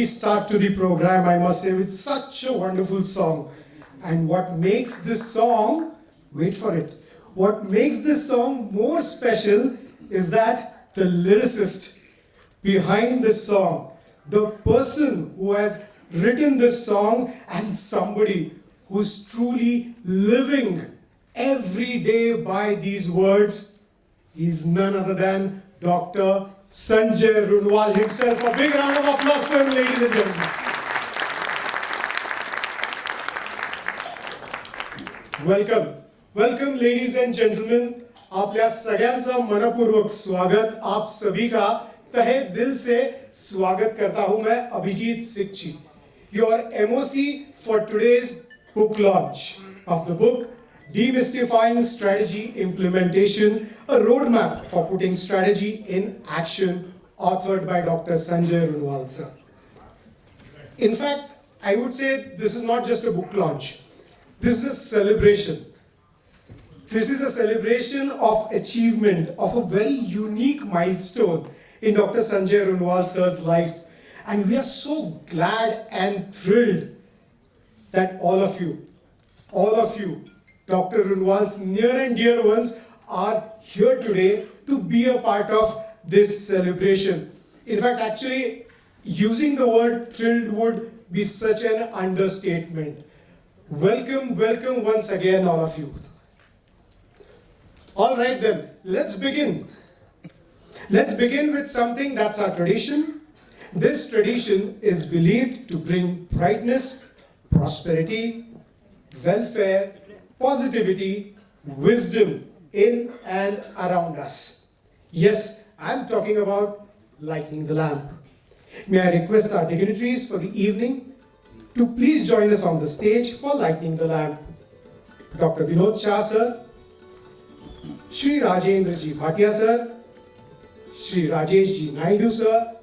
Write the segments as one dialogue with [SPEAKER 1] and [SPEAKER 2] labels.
[SPEAKER 1] start to the program, I must say, with such a wonderful song. And what makes this song, wait for it, what makes this song more special is that the lyricist behind this song, the person who has written this song, and somebody who's truly living every day by these words, is none other than Dr. Sanjay Runwal himself. A big round of applause for him, ladies and gentlemen. Welcome. Welcome, ladies and gentlemen. आपल्या सगळ्यांचं मनपूर्वक स्वागत. आप सभी का तहे दिल से स्वागत करता हूं मैं Abhijit सिक्ची, your MOC for today's book launch of the book Demystifying Strategy Implementation, a roadmap for putting strategy in action, authored by Dr. Sanjay Runwal, sir. In fact, I would say this is not just a book launch. This is a celebration. This is a celebration of achievement of a very unique milestone in Dr. Sanjay Runwal sir's life. And we are so glad and thrilled that all of you, Dr. Runwal's near and dear ones, are here today to be a part of this celebration. In fact, actually, using the word thrilled would be such an understatement. Welcome, welcome once again, all of you. All right then, let's begin. Let's begin with something that's our tradition. This tradition is believed to bring brightness, prosperity, welfare, positivity, wisdom in and around us. Yes, I'm talking about lighting the lamp. May I request our dignitaries for the evening to please join us on the stage for lighting the lamp. Dr. Vinod Shah sir, Shri Rajendra Ji Bhatia sir, Shri Rajesh Ji Naidu sir,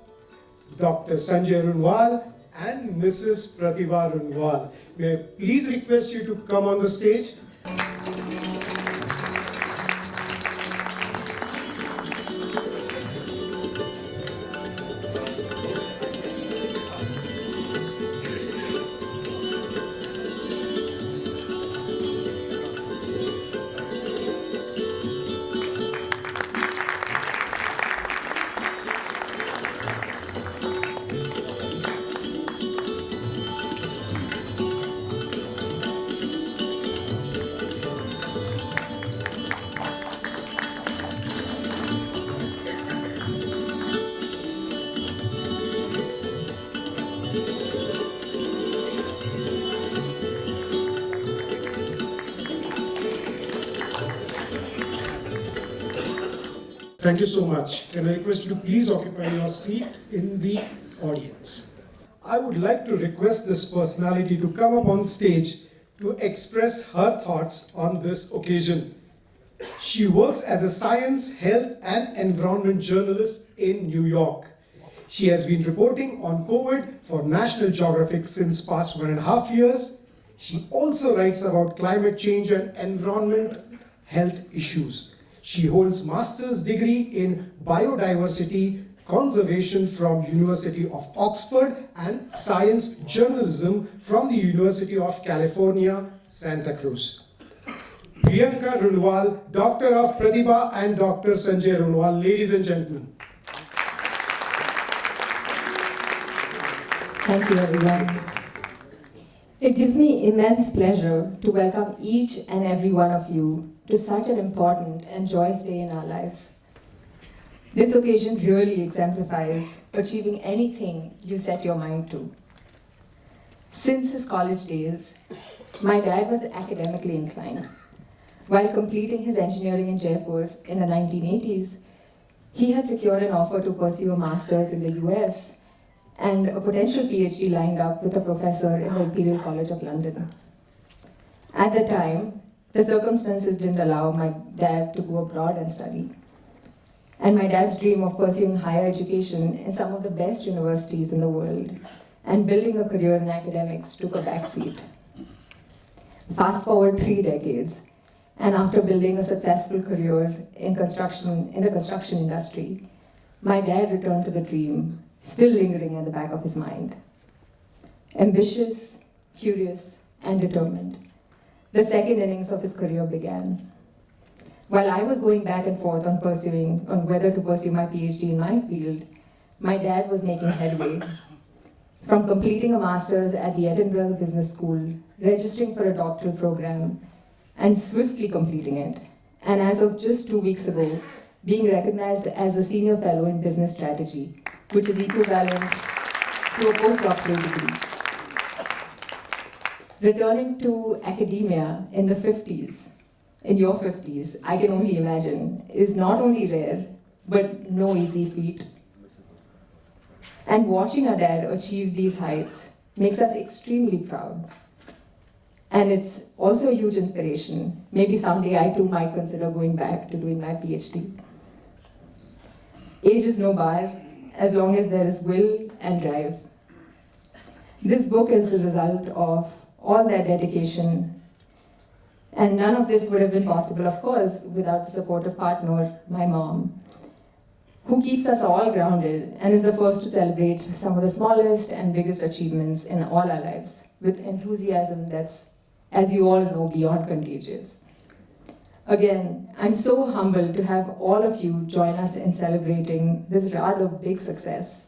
[SPEAKER 1] Dr. Sanjay Runwal, and Mrs. Pratibha Runwal. May I please request you to come on the stage? Thank you so much. Can I request you to please occupy your seat in the audience? I would like to request this personality to come up on stage to express her thoughts on this occasion. She works as a science, health, and environment journalist in New York. She has been reporting on COVID for National Geographic since past 1.5 years. She also writes about climate change and environment health issues. She holds master's degree in biodiversity conservation from University of Oxford and science journalism from the University of California, Santa Cruz. Priyanka Runwal, Doctor of Pratibha and Dr. Sanjay Runwal, ladies and gentlemen.
[SPEAKER 2] Thank you, everyone. It gives me immense pleasure to welcome each and every one of you to such an important and joyous day in our lives. This occasion really exemplifies achieving anything you set your mind to. Since his college days, my dad was academically inclined. While completing his engineering in Jaipur in the 1980s, he had secured an offer to pursue a master's in the US and a potential PhD lined up with a professor in the Imperial College of London. At the time, the circumstances didn't allow my dad to go abroad and study. And my dad's dream of pursuing higher education in some of the best universities in the world and building a career in academics took a backseat. Fast forward 3 decades, and after building a successful career in the construction industry, my dad returned to the dream, still lingering at the back of his mind. ambitious, curious, and determined. The second innings of his career began. While I was going back and forth on whether to pursue my PhD in my field, my dad was making headway. From completing a master's at the Edinburgh Business School, registering for a doctoral program, and swiftly completing it, and as of just 2 weeks ago, being recognized as a senior fellow in business strategy, which is equivalent to a postdoctoral degree. Returning to academia in the 50s, in your 50s, I can only imagine, is not only rare, but no easy feat. And watching our dad achieve these heights makes us extremely proud. And it's also a huge inspiration. Maybe someday I too might consider going back to doing my PhD. Age is no bar, as long as there is will and drive. This book is a result of all that dedication, and none of this would have been possible, of course, without the supportive partner, my mom, who keeps us all grounded and is the first to celebrate some of the smallest and biggest achievements in all our lives with enthusiasm that's, as you all know, beyond contagious. Again, I'm so humbled to have all of you join us in celebrating this rather big success,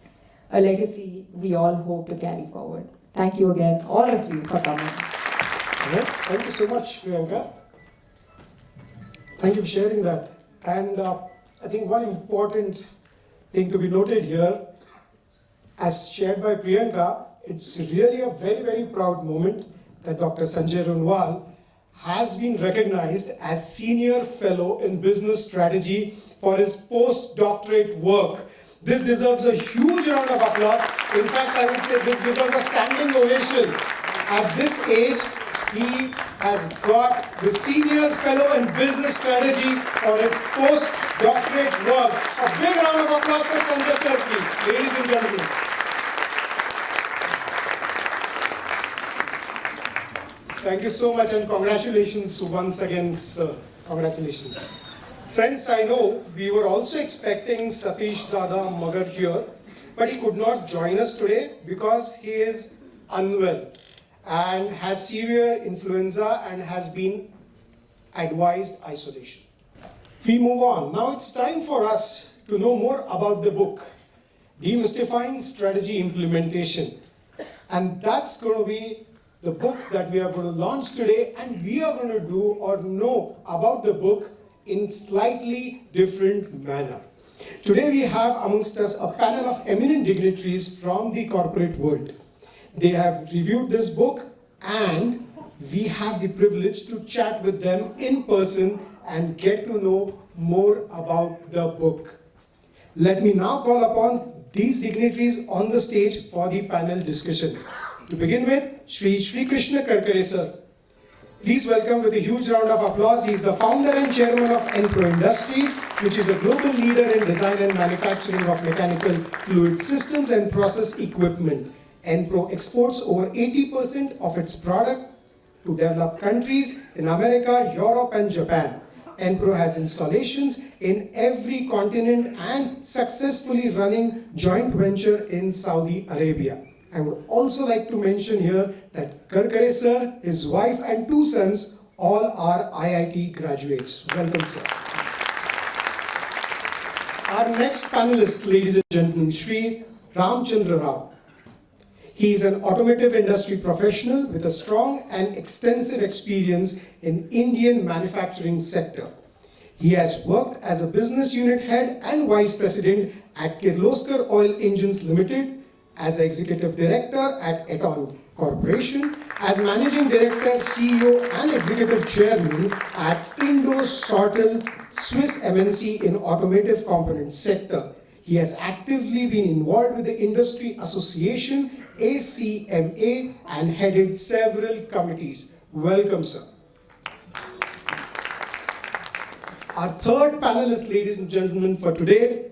[SPEAKER 2] a legacy we all hope to carry forward. Thank you again, all of you, for coming.
[SPEAKER 1] Thank you so much, Priyanka. Thank you for sharing that. And I think one important thing to be noted here, as shared by Priyanka, it's really a very, very proud moment that Dr. Sanjay Runwal has been recognized as Senior Fellow in Business Strategy for his postdoctorate work. This deserves a huge round of applause. In fact, I would say this deserves a standing ovation. At this age, he has got the Senior Fellow in Business Strategy for his postdoctorate work. A big round of applause for Sanjay sir, please, ladies and gentlemen. Thank you so much and congratulations once again, sir. Congratulations. Friends, I know we were also expecting Satish Dada Magar here, but he could not join us today because he is unwell and has severe influenza and has been advised isolation. We move on. Now it's time for us to know more about the book, Demystifying Strategy Implementation. And that's going to be the book that we are going to launch today, and we are going to do or know about the book in slightly different manner. Today we have amongst us a panel of eminent dignitaries from the corporate world. They have reviewed this book and we have the privilege to chat with them in person and get to know more about the book. Let me now call upon these dignitaries on the stage for the panel discussion. To begin with, Sri Krishna Karkare sir. Please welcome with a huge round of applause. He is the founder and chairman of Enpro Industries, which is a global leader in design and manufacturing of mechanical fluid systems and process equipment. Enpro exports over 80% of its product to developed countries in America, Europe, and Japan. Enpro has installations in every continent and successfully running joint venture in Saudi Arabia. I would also like to mention here that Karkare sir, his wife and 2 sons all are IIT graduates. Welcome sir. Our next panelist, ladies and gentlemen, Sri Ramchandra Rao. He is an automotive industry professional with a strong and extensive experience in Indian manufacturing sector. He has worked as a business unit head and vice president at Kirloskar Oil Engines Limited, as executive director at Eton Corporation, as managing director, CEO and executive chairman at Indo-Sortel Swiss MNC in automotive component sector. He has actively been involved with the industry association, ACMA, and headed several committees. Welcome, sir. Our third panelist, ladies and gentlemen, for today,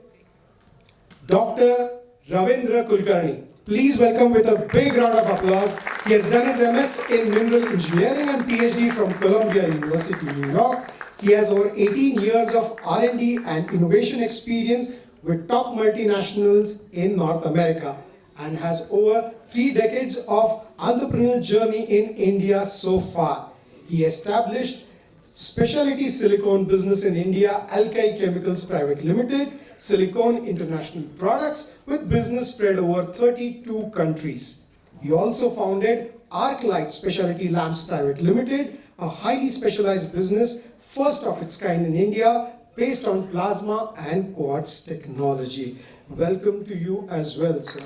[SPEAKER 1] Dr. Ravindra Kulkarni. Please welcome with a big round of applause. He has done his MS in Mineral Engineering and PhD from Columbia University, New York. He has over 18 years of R&D and innovation experience with top multinationals in North America. and has over 3 decades of entrepreneurial journey in India so far. He established specialty silicone business in India, Alkai Chemicals Private Limited, Silicone International Products, with business spread over 32 countries. He also founded Arclight Specialty Lamps Private Limited, a highly specialized business, first of its kind in India, based on plasma and quartz technology. Welcome to you as well, sir.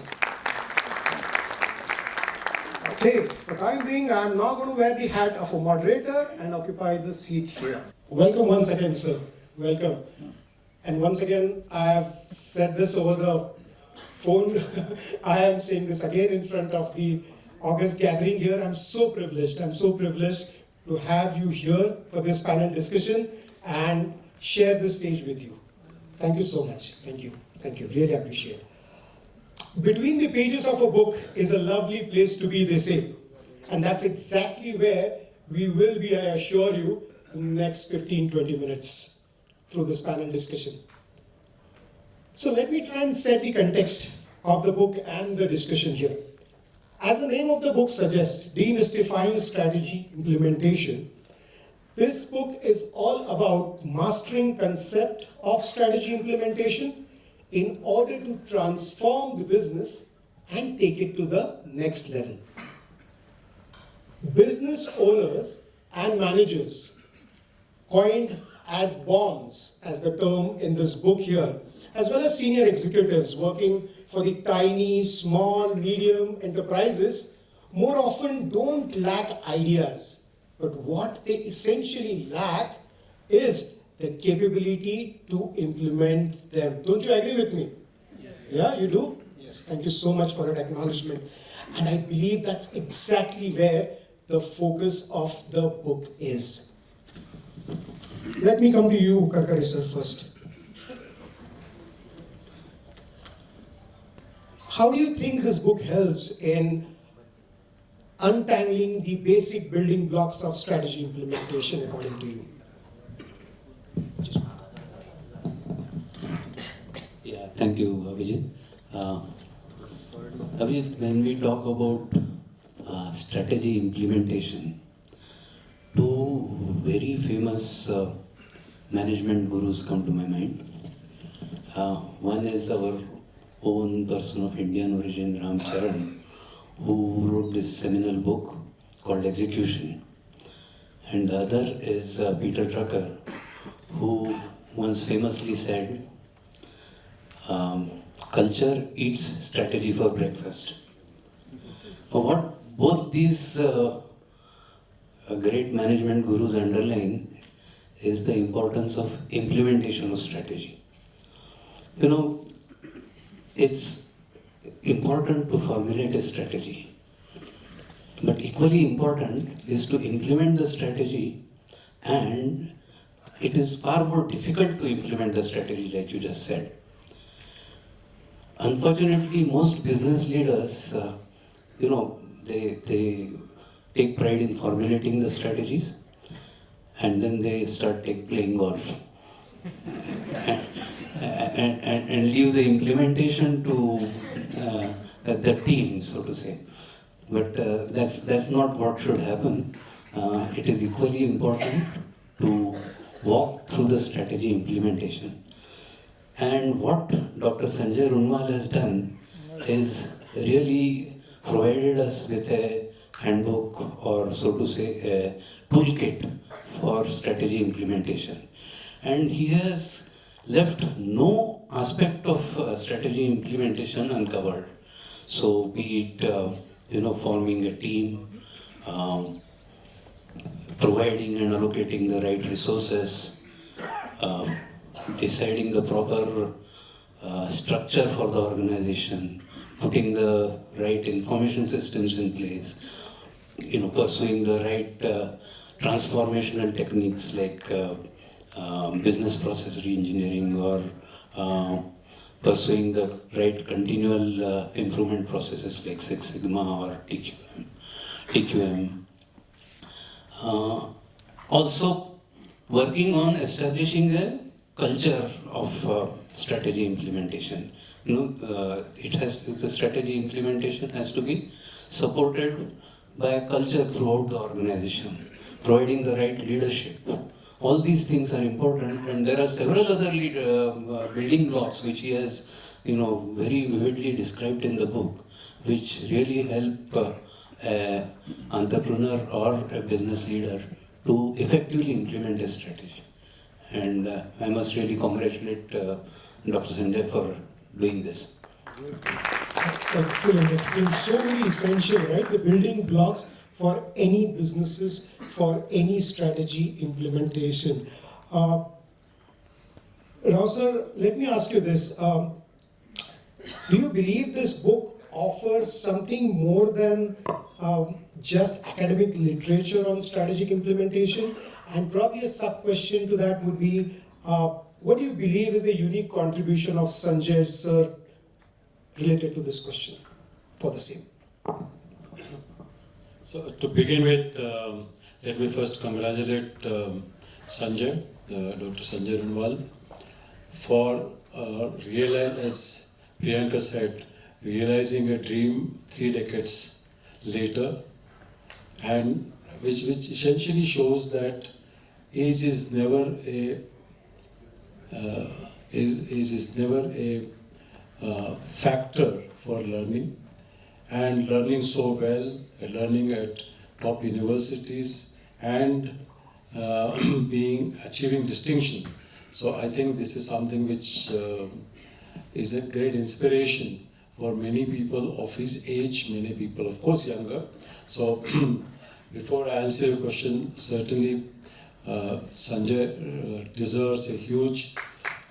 [SPEAKER 1] Okay, for time being, I am now going to wear the hat of a moderator and occupy the seat here. Welcome once again, sir. Welcome. And once again, I have said this over the phone. I am saying this again in front of the August gathering here. I'm so privileged. I'm so privileged to have you here for this panel discussion and share this stage with you. Thank you so much. Thank you. Thank you. Really appreciate it. Between the pages of a book is a lovely place to be, they say. And that's exactly where we will be, I assure you, in the next 15-20 minutes through this panel discussion. So let me try and set the context of the book and the discussion here. As the name of the book suggests, Demystifying Strategy Implementation, this book is all about mastering concept of strategy implementation in order to transform the business and take it to the next level. Business owners and managers, coined as bombs, as the term in this book here, as well as senior executives working for the tiny, small, medium enterprises, more often don't lack ideas, but what they essentially lack is the capability to implement them. Don't you agree with me? Yes. Yeah, you do? Yes, thank you so much for that acknowledgement. And I believe that's exactly where the focus of the book is. Let me come to you, Karkare sir, first. How do you think this book helps in untangling the basic building blocks of strategy implementation according to you?
[SPEAKER 3] Yeah, thank you, Abhijit. Abhijit, when we talk about strategy implementation, two very famous management gurus come to my mind. One is our own person of Indian origin, Ram Charan, who wrote this seminal book called Execution. And the other is Peter Drucker, who once famously said, culture eats strategy for breakfast. What both these great management gurus underline is the importance of implementation of strategy. You know, it's important to formulate a strategy, but equally important is to implement the strategy, and it is far more difficult to implement the strategy, like you just said. Unfortunately, most business leaders, they take pride in formulating the strategies, and then they start playing golf and leave the implementation to the team, so to say. But that's not what should happen. It is equally important to walk through the strategy implementation. And what Dr. Sanjay Runwal has done is really provided us with a handbook, or so to say a toolkit for strategy implementation. And he has left no aspect of strategy implementation uncovered. So be it forming a team, providing and allocating the right resources, deciding the proper structure for the organization, putting the right information systems in place, pursuing the right transformational techniques like business process reengineering, or pursuing the right continual improvement processes like Six Sigma or TQM. Also working on establishing a culture of strategy implementation, the strategy implementation has to be supported by a culture throughout the organization, providing the right leadership. All these things are important, and there are several other building blocks which he has, very vividly described in the book, which really help an entrepreneur or a business leader to effectively implement a strategy. And I must really congratulate Dr. Sanjay for doing this.
[SPEAKER 1] Excellent, excellent. So very essential, right? The building blocks for any businesses, for any strategy implementation. Rao sir, let me ask you this. Do you believe this book offers something more than just academic literature on strategic implementation? And probably a sub-question to that would be, what do you believe is the unique contribution of Sanjay sir related to this question for the same?
[SPEAKER 4] So to begin with, let me first congratulate Sanjay, Dr. Sanjay Runwal, for as Priyanka said, realizing a dream 3 decades later, and which essentially shows that age is never a factor for learning, and learning so well, learning at top universities, and achieving distinction. So I think this is something which is a great inspiration for many people of his age, many people, of course, younger. So before I answer your question, certainly Sanjay deserves a huge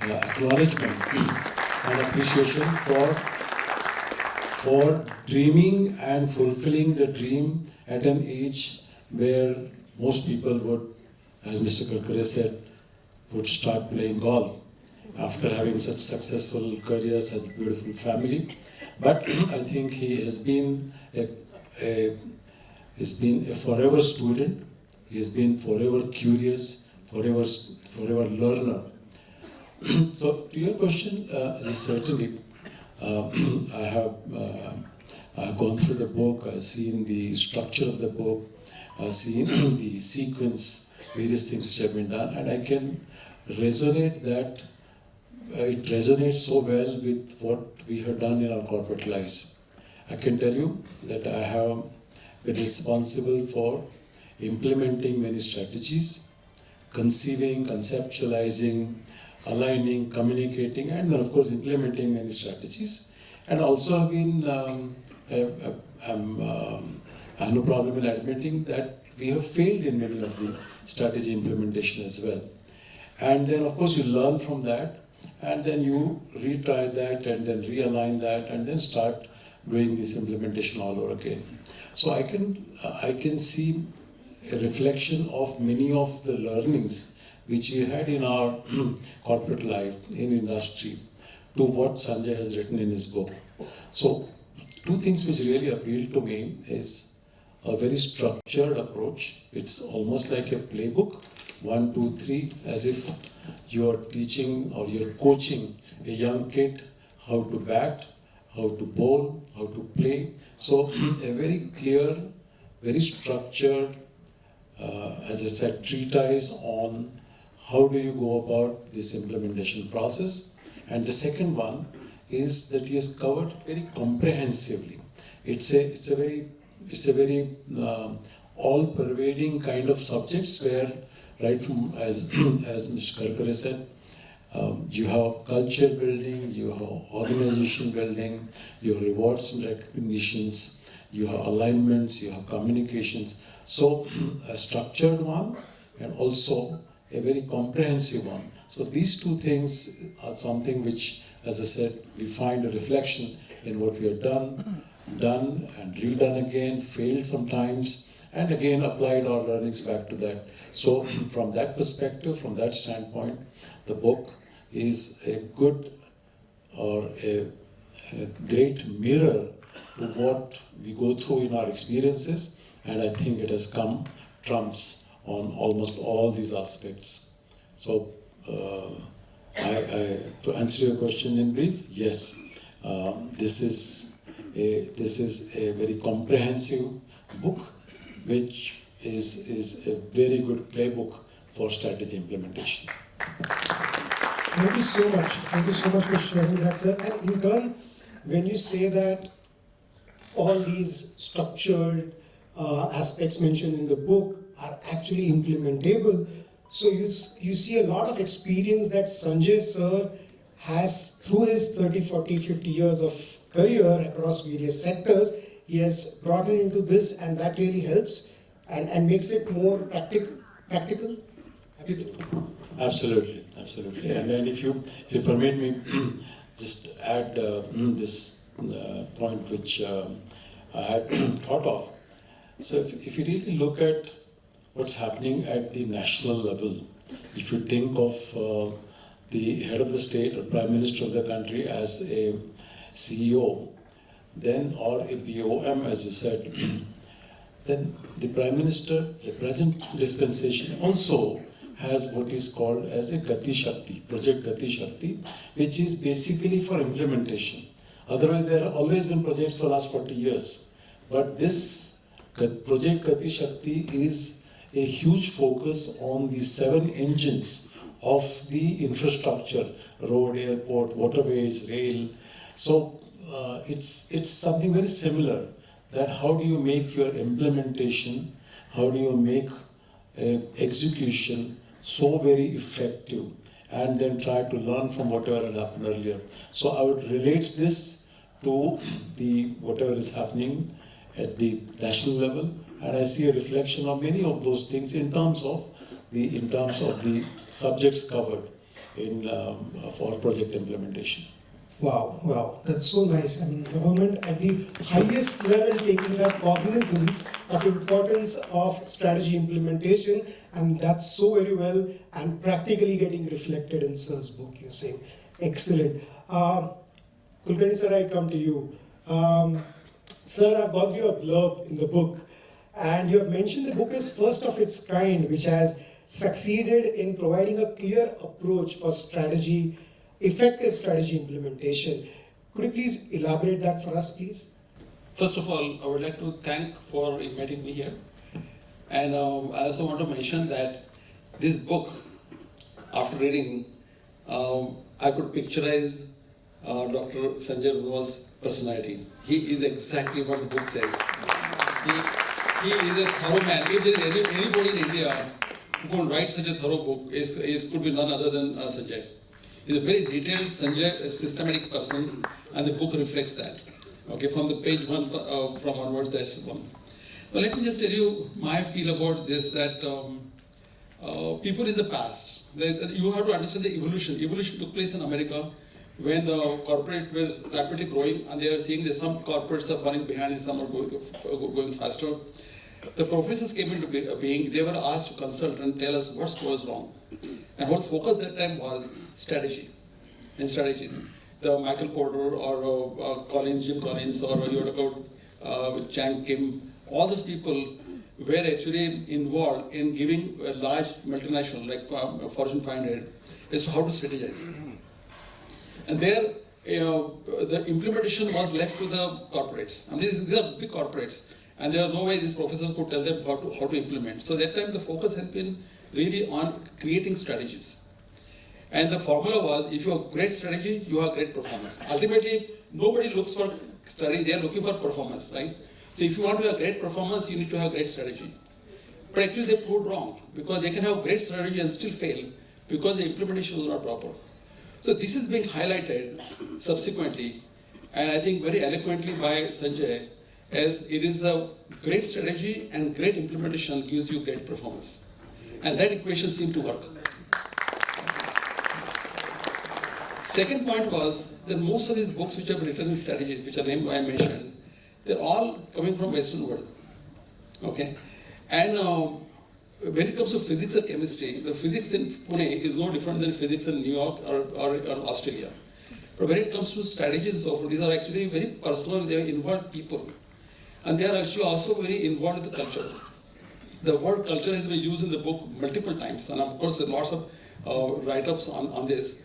[SPEAKER 4] acknowledgement and appreciation for dreaming and fulfilling the dream at an age where most people would, as Mr. Karkare said, would start playing golf after having such successful career, such beautiful family. But I think he has been a forever student. He has been forever curious, forever learner. So to your question, yes, certainly, I have gone through the book. I've seen the structure of the book. I've seen the sequence, various things which have been done, and I can resonate that. It resonates so well with what we have done in our corporate lives. I can tell you that I have been responsible for implementing many strategies, conceiving, conceptualizing, aligning, communicating, and then of course implementing many strategies. And also have been, I have no problem in admitting that we have failed in many of the strategy implementation as well. And then of course you learn from that, and then you retry that, and then realign that, and then start doing this implementation all over again. So I can see a reflection of many of the learnings which we had in our corporate life, in industry, to what Sanjay has written in his book. So 2 things which really appealed to me is a very structured approach. It's almost like a playbook, 1, 2, 3, as if you're teaching or you're coaching a young kid how to bat, how to bowl, how to play. So a very clear, very structured, as I said, treatise on how do you go about this implementation process. And the second one is that he has covered very comprehensively. It's a very all-pervading kind of subjects where, right from, as Mr. Karkare said, you have culture building, you have organization building, you have rewards and recognitions, you have alignments, you have communications. So a structured one and also a very comprehensive one. So these 2 things are something which, as I said, we find a reflection in what we have done and redone again, failed sometimes, and again applied our learnings back to that. So from that perspective, from that standpoint, the book is a good or a great mirror to what we go through in our experiences, and I think it has come trumps on almost all these aspects. So to answer your question in brief, yes, This is a very comprehensive book, which is a very good playbook for strategy implementation.
[SPEAKER 1] Thank you so much. Thank you so much for sharing that, sir. And in turn, when you say that all these structured aspects mentioned in the book are actually implementable, so you see a lot of experience that Sanjay sir has through his 30, 40, 50 years of career across various sectors. He has brought it into this, and that really helps and makes it more practical.
[SPEAKER 4] Absolutely.
[SPEAKER 1] Yeah.
[SPEAKER 4] And then if you permit me, just add this point which I had thought of. So if you really look at what's happening at the national level, if you think of the head of the state or prime minister of the country as a CEO, then or a BOM, as you said, then the prime minister, the present dispensation, also has what is called as a Gati Shakti, Project Gati Shakti, which is basically for implementation. Otherwise, there have always been projects for the last 40 years. But this Project Gati Shakti is a huge focus on the 7 engines of the infrastructure: road, airport, waterways, rail. So it's something very similar, that how do you make your implementation, how do you make execution so very effective, and then try to learn from whatever had happened earlier. So I would relate this to the whatever is happening at the national level, and I see a reflection of many of those things in terms of the subjects covered in for project implementation.
[SPEAKER 1] Wow, that's so nice. I mean, government at the highest level taking that cognizance of importance of strategy implementation, and that's so very well and practically getting reflected in Sir's book, you're saying. Excellent. Kulkarni sir, I come to you. Sir, I've got you a blurb in the book, and you have mentioned the book is first of its kind, which has succeeded in providing a clear approach for effective strategy implementation. Could you please elaborate that for us, please?
[SPEAKER 5] First of all, I would like to thank for inviting me here. And I also want to mention that this book, after reading, I could picturize Dr. Sanjay Runwal's personality. He is exactly what the book says. He is a thorough man. If there is anybody in India who can write such a thorough book, it could be none other than Sanjay. He's a very detailed, systematic person, and the book reflects that. Okay, from the page 1 from onwards, that's one. Now let me just tell you my feel about this, that people in the past, you have to understand the evolution. Evolution took place in America when the corporate was rapidly growing, and they are seeing that some corporates are falling behind and some are going faster. The professors came into being. They were asked to consult and tell us what goes wrong. And what focus that time was strategy. In strategy, the Michael Porter or Jim Collins, or you talk about Chang Kim, all those people were actually involved in giving a large multinational like Fortune 500 as to how to strategize. And there, the implementation was left to the corporates. I mean, these are big corporates, and there are no way these professors could tell them how to implement. So that time, the focus has been really on creating strategies. And the formula was, if you have great strategy, you have great performance. Ultimately, nobody looks for strategy, they are looking for performance, right? So if you want to have great performance, you need to have great strategy. But actually they proved wrong, because they can have great strategy and still fail, because the implementation was not proper. So this is being highlighted subsequently, and I think very eloquently by Sanjay, as it is a great strategy and great implementation gives you great performance. And that equation seemed to work. Second point was that most of these books which are written in strategies, which are named I mentioned, they're all coming from Western world. Okay? And when it comes to physics or chemistry, the physics in Pune is no different than physics in New York or Australia. But when it comes to strategies, so these are actually very personal, they involve people. And they are actually also very involved with the culture. The word culture has been used in the book multiple times, and of course there are lots of write-ups on this.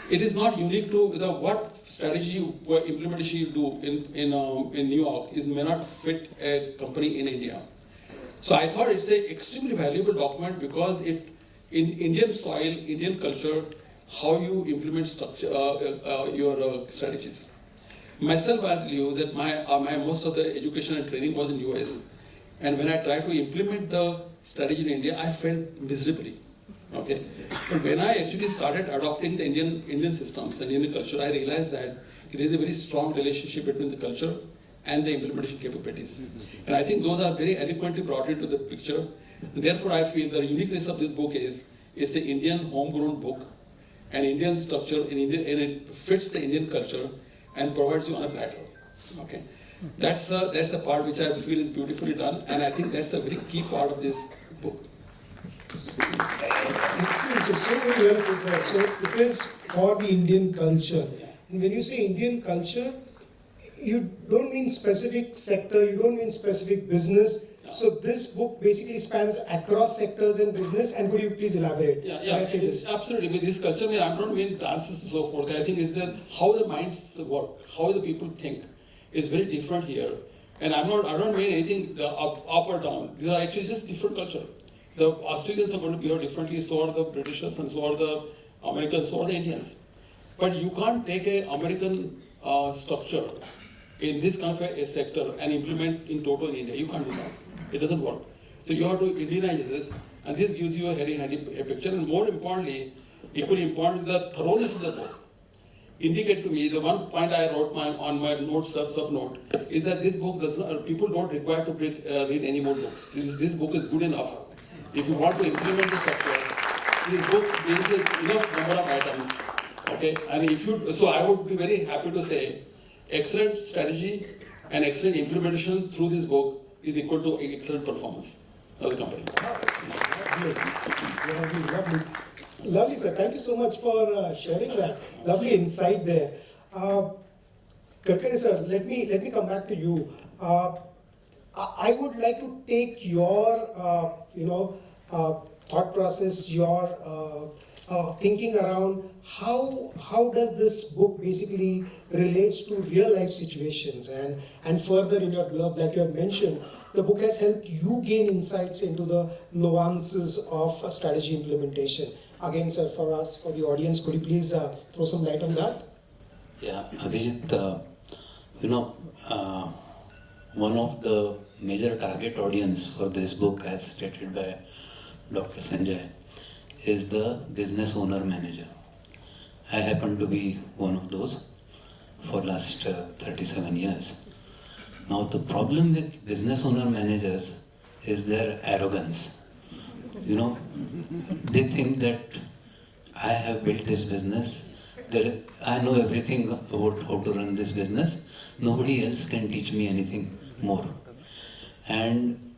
[SPEAKER 5] it is not unique to what strategy implementation you do in New York may not fit a company in India. So I thought it's an extremely valuable document because it, in Indian soil, Indian culture, how you implement structure, your strategies. Myself, I tell you that my most of the education and training was in US, and when I tried to implement the strategy in India, I failed miserably. Okay, but when I actually started adopting the Indian systems and Indian culture, I realized that there is a very strong relationship between the culture and the implementation capabilities. And I think those are very eloquently brought into the picture. And therefore, I feel the uniqueness of this book is it's an Indian homegrown book, an Indian structure, and it fits the Indian culture and provides you on a platter. Okay, that's a part which I feel is beautifully done, and I think that's a very key part of this book.
[SPEAKER 1] Excellent. So very well put there. So it is for the Indian culture. And when you say Indian culture, you don't mean specific sector, you don't mean specific business. So this book basically spans across sectors in business. And could you please elaborate?
[SPEAKER 5] Yeah.
[SPEAKER 1] I say this?
[SPEAKER 5] Absolutely. With this culture, I don't mean dances and so forth. I think it's that how the minds work, how the people think is very different here. And I don't mean anything up or down. These are actually just different culture. The Australians are going to behave differently, so are the Britishers, and so are the Americans, so are the Indians. But you can't take an American structure in this kind of a sector and implement in total in India. You can't do that. It doesn't work. So you have to Indianize this, and this gives you a very handy picture. And more importantly, equally important, the thoroughness of the book. Indicate to me, the one point I wrote on my notes, sub-note, is that this book does not, people don't require to read any more books. This book is good enough. If you want to implement the software, this book gives enough number of items. Okay, and if you, so I would be very happy to say, excellent strategy and excellent implementation through this book is equal to excellent performance of the company.
[SPEAKER 1] Lovely. Lovely, sir. Thank you so much for sharing that. Lovely insight there. Karkare sir, let me come back to you. I would like to take your, thought process, your thinking around how does this book basically relates to real life situations, and further in your blurb, like you have mentioned, the book has helped you gain insights into the nuances of strategy implementation. Again, sir, for us, for the audience, could you please throw some light on that?
[SPEAKER 3] Yeah, Abhijit, one of the major target audience for this book, as stated by Dr. Sanjay, is the business owner manager. I happen to be one of those for last 37 years. Now the problem with business owner managers is their arrogance. They think that I have built this business, I know everything about how to run this business, nobody else can teach me anything more. And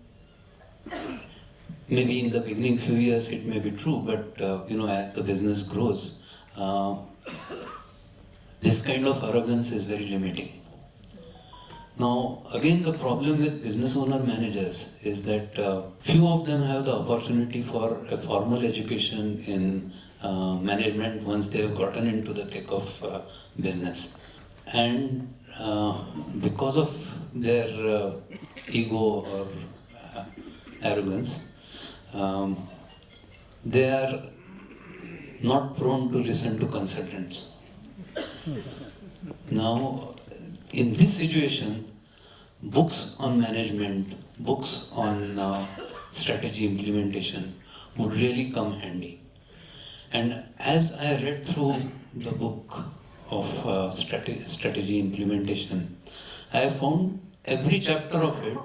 [SPEAKER 3] maybe in the beginning few years it may be true, but as the business grows, this kind of arrogance is very limiting. Now, again, the problem with business owner managers is that few of them have the opportunity for a formal education in management once they have gotten into the thick of business. And because of their ego or arrogance, they are not prone to listen to consultants. Now, in this situation, books on management, books on strategy implementation would really come handy. And as I read through the book of strategy implementation, I found every chapter of it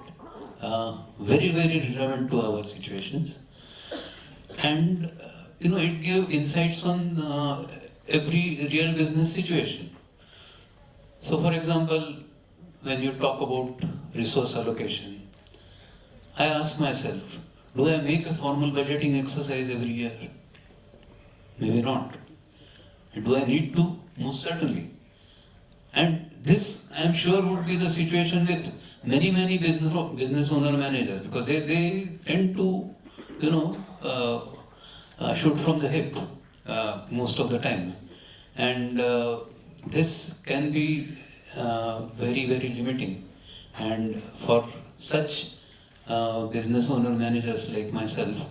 [SPEAKER 3] very, very relevant to our situations. And it gave insights on every real business situation. So for example, when you talk about resource allocation, I ask myself, do I make a formal budgeting exercise every year? Maybe not. Do I need to? Most certainly. And this, I am sure, would be the situation with many business owner managers, because they tend to, shoot from the hip most of the time. And this can be very, very limiting. And for such business owner managers like myself,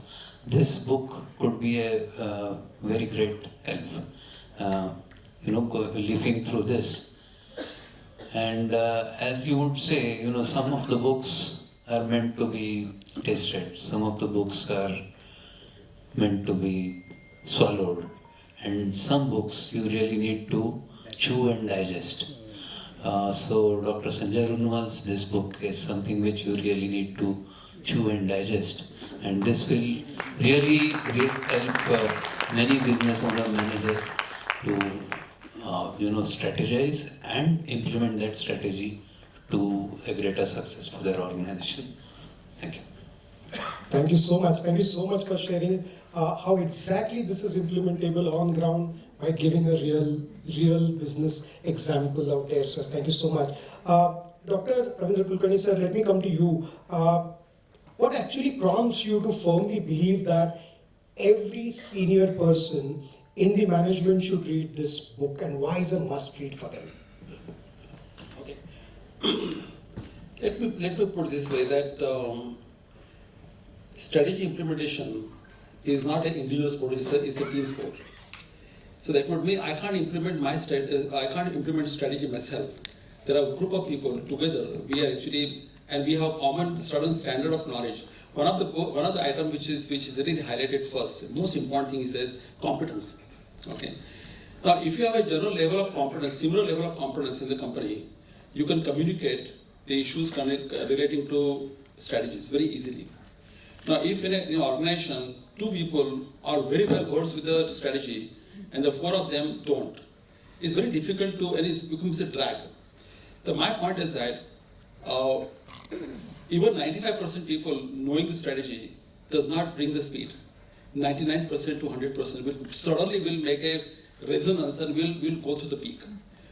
[SPEAKER 3] this book could be a very great help. Living through this. And as you would say, some of the books are meant to be tasted, some of the books are meant to be swallowed, and some books you really need to chew and digest. So Dr. Sanjay Runwal's this book is something which you really need to chew and digest, and this will really help many business owner managers to strategize and implement that strategy to a greater success for their organization. Thank you.
[SPEAKER 1] Thank you so much. Thank you so much for sharing how exactly this is implementable on ground by giving a real business example out there, sir. Thank you so much. Dr. Ravindra Kulkarni, sir, let me come to you. What actually prompts you to firmly believe that every senior person in the management should read this book, and why is a must read for them?
[SPEAKER 5] Okay. Let me put it this way, that strategy implementation is not an individual sport, it's a team sport. So that would mean I can't implement strategy myself. There are a group of people together. We are actually, and we have common certain standard of knowledge. One of the item which is really highlighted first, most important thing is competence. Okay. Now, if you have a general level of competence, similar level of competence in the company, you can communicate the issues relating to strategies very easily. Now, if in an organization, two people are very well versed with the strategy and the four of them don't, it's very difficult to, and it becomes a drag. So my point is that even 95% people knowing the strategy does not bring the speed. 99% to 100% will make a resonance and will go to the peak.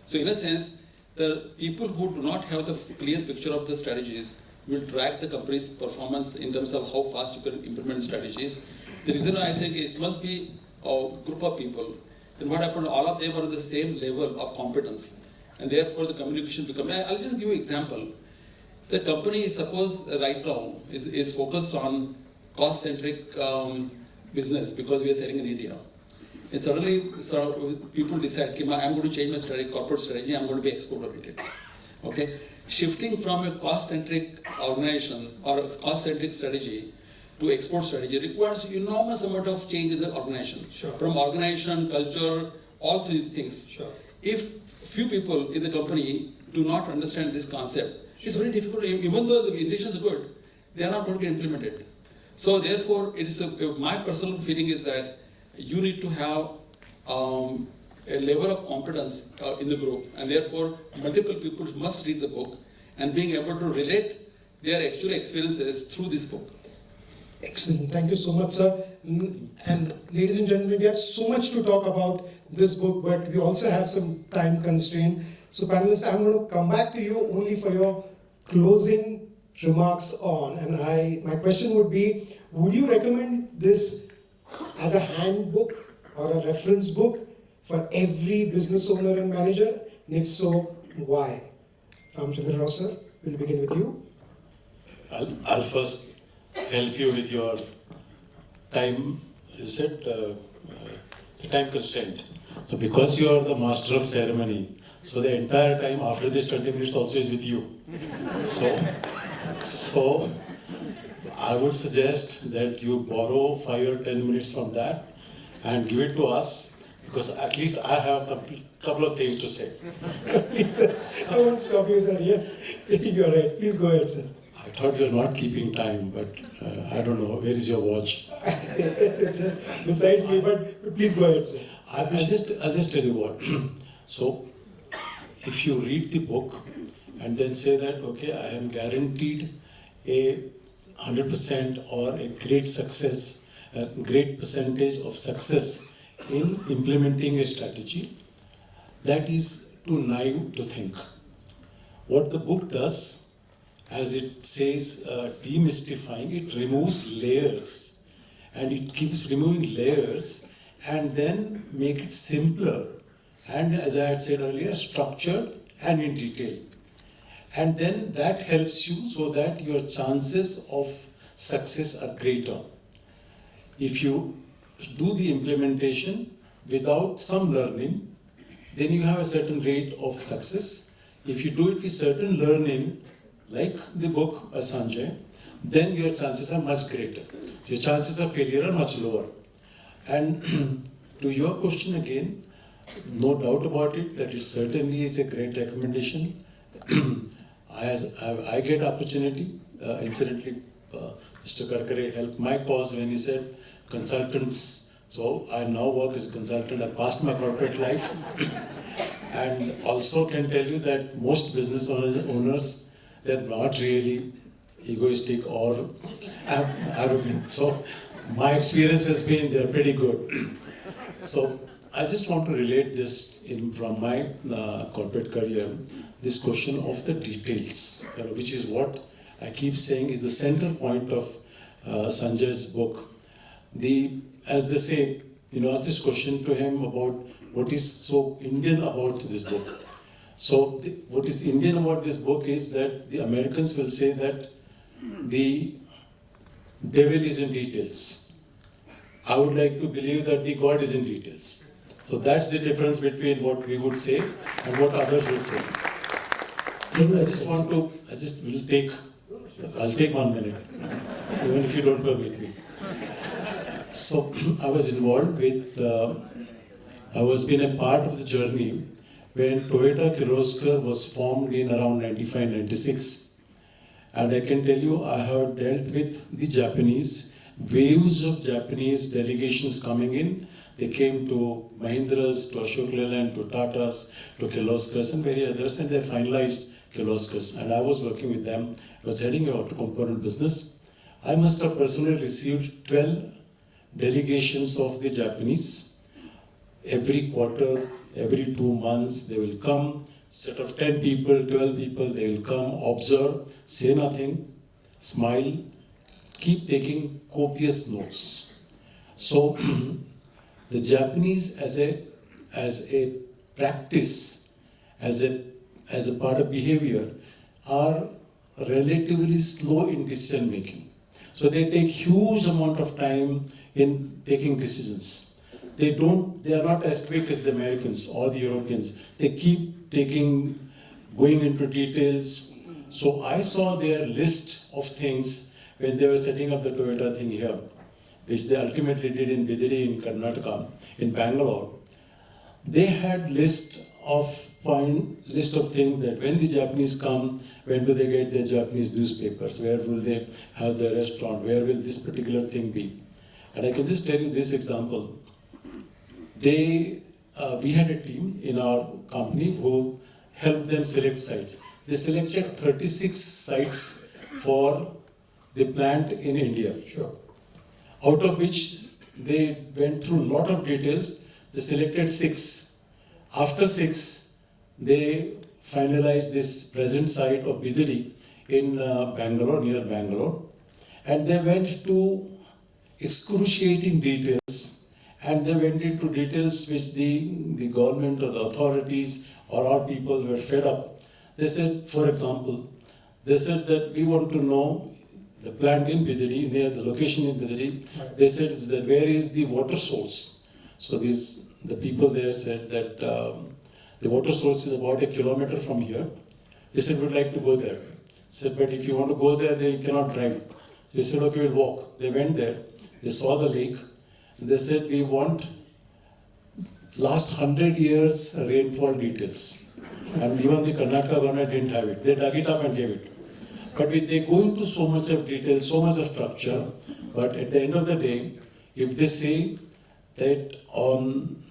[SPEAKER 5] So in a sense, the people who do not have the clear picture of the strategies will track the company's performance in terms of how fast you can implement strategies. The reason why I think it must be a group of people. And what happened, all of them are on the same level of competence. And therefore the communication becomes, I'll just give you an example. The company, suppose right now, is focused on cost-centric business because we are selling in India. And suddenly people decide, I'm going to change my strategy, corporate strategy, I'm going to be export-oriented. Okay? Shifting from a cost-centric organization or a cost-centric strategy to export strategy requires enormous amount of change in the organization.
[SPEAKER 1] Sure.
[SPEAKER 5] From organization, culture, all these things.
[SPEAKER 1] Sure.
[SPEAKER 5] If few people in the company do not understand this concept, it's very difficult. Even though the intentions are good, they are not going to get implemented. So therefore, it is my personal feeling is that you need to have a level of competence in the group, and therefore multiple people must read the book and being able to relate their actual experiences through this book.
[SPEAKER 1] Excellent. Thank you so much, sir. And ladies and gentlemen, we have so much to talk about this book, but we also have some time constraint. So panelists, I'm going to come back to you only for your closing remarks on. And my question would be, would you recommend this as a handbook or a reference book for every business owner and manager? And if so, why? Ramchandra Rao, sir, we'll begin with you.
[SPEAKER 4] I'll first help you with your time, you said, the time constraint. So because you are the master of ceremony, so the entire time after this 20 minutes also is with you. So I would suggest that you borrow 5 or 10 minutes from that and give it to us, because at least I have a couple of things to say.
[SPEAKER 1] Please, sir. I won't stop you, sir. Yes, you're right. Please go ahead, sir.
[SPEAKER 4] I thought you're not keeping time, but I don't know. Where is your watch?
[SPEAKER 1] Just besides me, but please go ahead, sir.
[SPEAKER 4] I'll just tell you what. So, if you read the book and then say that, okay, I am guaranteed a 100% or a great success, a great percentage of success in implementing a strategy, that is too naive to think. What the book does, as it says, demystifying, it removes layers, and it keeps removing layers and then make it simpler and as I had said earlier, structured and in detail. And then that helps you so that your chances of success are greater. If you do the implementation without some learning, then you have a certain rate of success. If you do it with certain learning, like the book by Sanjay, then your chances are much greater. Your chances of failure are much lower. And to your question again, no doubt about it, that it certainly is a great recommendation. As I get opportunity, incidentally, Mr. Karkare helped my cause when he said consultants. So I now work as a consultant. I passed my corporate life, and also can tell you that most business owners, they're not really egoistic or arrogant. So my experience has been they're pretty good. So I just want to relate this from my corporate career, this question of the details, which is what I keep saying is the center point of Sanjay's book. As they say, ask this question to him about what is so Indian about this book. So what is Indian about this book is that the Americans will say that the devil is in details. I would like to believe that the God is in details. So that's the difference between what we would say and what others will say. I'll take 1 minute, even if you don't permit me. So I was involved with, I was been a part of the journey when Toyota Kirloskar was formed in around 95-96. And I can tell you, I have dealt with the Japanese, waves of Japanese delegations coming in. They came to Mahindra's, to Ashok Leyland, to Tata's, to Kirloskars and many others, and they finalized Kirloskars. And I was working with them. I was heading an auto component business. I must have personally received 12 delegations of the Japanese. Every quarter, every 2 months, they will come. Set of 10 people, 12 people, they will come, observe, say nothing, smile, keep taking copious notes. So the Japanese as a practice, as a part of behavior, are relatively slow in decision making. So they take huge amount of time in taking decisions. They are not as quick as the Americans or the Europeans. They keep going into details. So I saw their list of things when they were setting up the Toyota thing here, which they ultimately did in Bidadi in Karnataka, in Bangalore. They had list of things that when the Japanese come, when do they get their Japanese newspapers? Where will they have their restaurant? Where will this particular thing be? And I can just tell you this example. We had a team in our company who helped them select sites. They selected 36 sites for the plant in India.
[SPEAKER 1] Sure.
[SPEAKER 4] Out of which they went through a lot of details. They selected 6. After 6, they finalized this present site of Bidadi in Bangalore, near Bangalore. And they went to excruciating details. And they went into details which the government or the authorities or our people were fed up. They said, for example, they said that we want to know the plant in Bidadi, near the location in Bidadi. They said that where is the water source? So the people there said that the water source is about 1 kilometer from here. They said, we'd like to go there. Said, but if you want to go there, then you cannot drive. They said, okay, we'll walk. They went there. They saw the lake. They said, we want last 100 years rainfall details. And even the Karnataka government didn't have it. They dug it up and gave it. But they go into so much of detail, so much of structure, but at the end of the day, if they say that on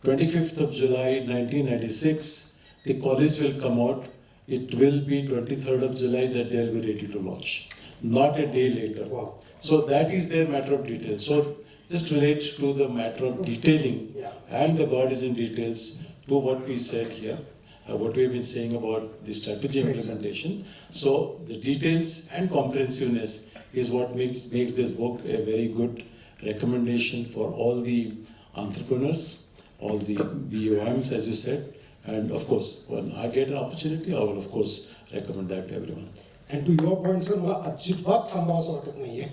[SPEAKER 4] 25th of July 1996, the college will come out, it will be 23rd of July that they will be ready to launch, not a day later.
[SPEAKER 1] Wow.
[SPEAKER 4] So that is their matter of detail. So just relates to the matter of detailing, and the God is in details to what we said here, what we've been saying about the strategy implementation. So the details and comprehensiveness is what makes this book a very good recommendation for all the entrepreneurs, all the BOMs, as you said. And of course, when I get an opportunity, I will of course recommend that to everyone.
[SPEAKER 1] And to your point, sir, मला अजिबात थांबावंसं वाटत नाहीये.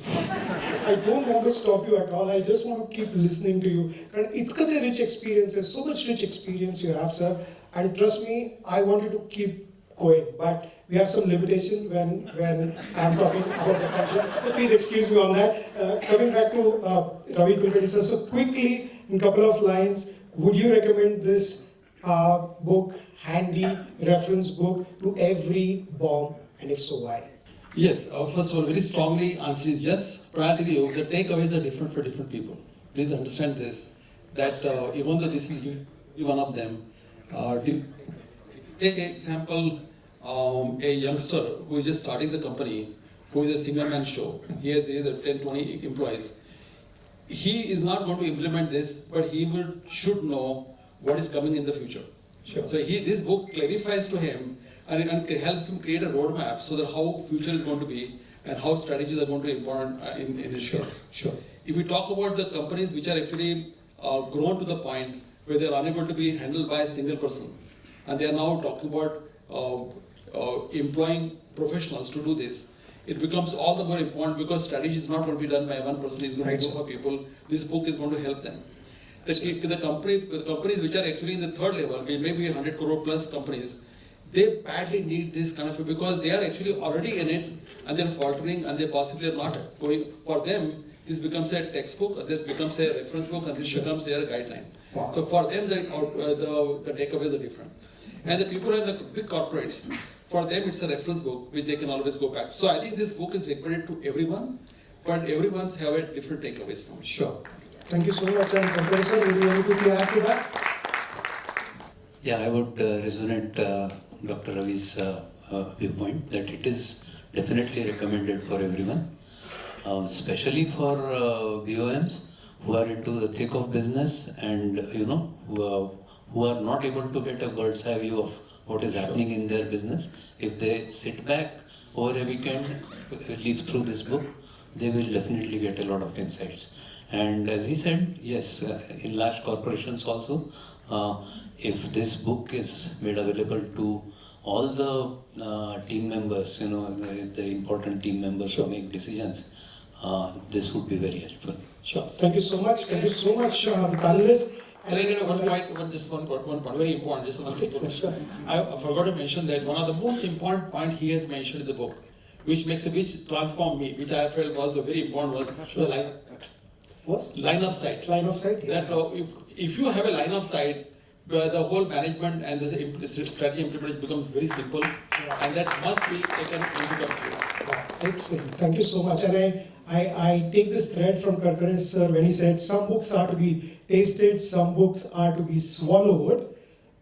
[SPEAKER 1] I don't want to stop you at all. I just want to keep listening to you. कारण इतकं ते rich experience is, so much rich experience you have, sir. And trust me, I wanted to keep going, but we have some limitation when I'm talking about the function. So please excuse me on that. Coming back to Ravi Kulkarni, sir. So quickly, in a couple of lines, would you recommend this book, handy reference book, to every bomb? And if so, why?
[SPEAKER 5] Yes, first of all, very strongly answer is yes. But I'll tell you, the takeaways are different for different people. Please understand this, that even though this is one of them, take an example, a youngster who is just starting the company, who is a single man show. He has 10, 20 employees. He is not going to implement this, but he should know what is coming in the future.
[SPEAKER 1] Sure.
[SPEAKER 5] So this book clarifies to him and helps him create a roadmap so that how future is going to be and how strategies are going to be important in his case.
[SPEAKER 1] Sure.
[SPEAKER 5] If we talk about the companies which are actually grown to the point where they are unable to be handled by a single person, and they are now talking about employing professionals to do this, it becomes all the more important because strategy is not going to be done by one person, it's going to be for people. This book is going to help them. The companies which are actually in the third level, maybe 100 crore plus companies, they badly need this kind of, because they are actually already in it and they're faltering and they possibly are not going. For them, this becomes a textbook, this becomes a reference book, and this becomes their guideline.
[SPEAKER 1] Wow.
[SPEAKER 5] So for them, the takeaways are different. And the people in the big corporates, for them it's a reference book which they can always go back. So I think this book is recommended to everyone, but everyone's have a different takeaways from it.
[SPEAKER 1] Sure. Thank you so much. And Professor, would you want to quickly add to that?
[SPEAKER 3] Yeah, I would resonate Dr. Ravi's viewpoint that it is definitely recommended for everyone, especially for BOMs who are into the thick of business and who are not able to get a bird's eye view of what is happening in their business. If they sit back over a weekend, leaf through this book, they will definitely get a lot of insights. And as he said, yes, in large corporations also, if this book is made available to all the team members, the important team members who make decisions, this would be very helpful.
[SPEAKER 1] Sure. Thank you so much. Thank you so much, the panelists.
[SPEAKER 5] And I get one point, very important, just one second.
[SPEAKER 1] Sure.
[SPEAKER 5] I forgot to mention that one of the most important point he has mentioned in the book, which transformed me, which I felt was very important, was the line of sight.
[SPEAKER 1] Line of sight, yeah.
[SPEAKER 5] That if you have a line of sight, the whole management and the strategy implementation becomes very simple, and that must be taken into consideration.
[SPEAKER 1] Wow, excellent. Thank you so much. And I take this thread from Karkare sir when he said some books are to be tasted, some books are to be swallowed,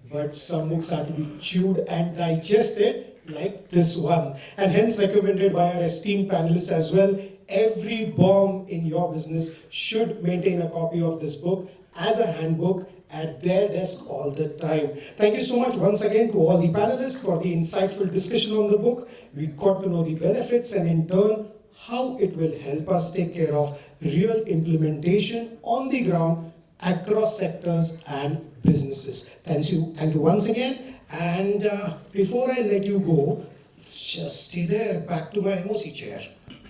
[SPEAKER 1] but some books are to be chewed and digested, like this one. And hence recommended by our esteemed panelists as well. Every bomb in your business should maintain a copy of this book as a handbook at their desk all the time. Thank you so much once again to all the panelists for the insightful discussion on the book. We got to know the benefits and in turn how it will help us take care of real implementation on the ground across sectors and businesses. Thank you once again. And before I let you go, just stay there, back to my MOC chair.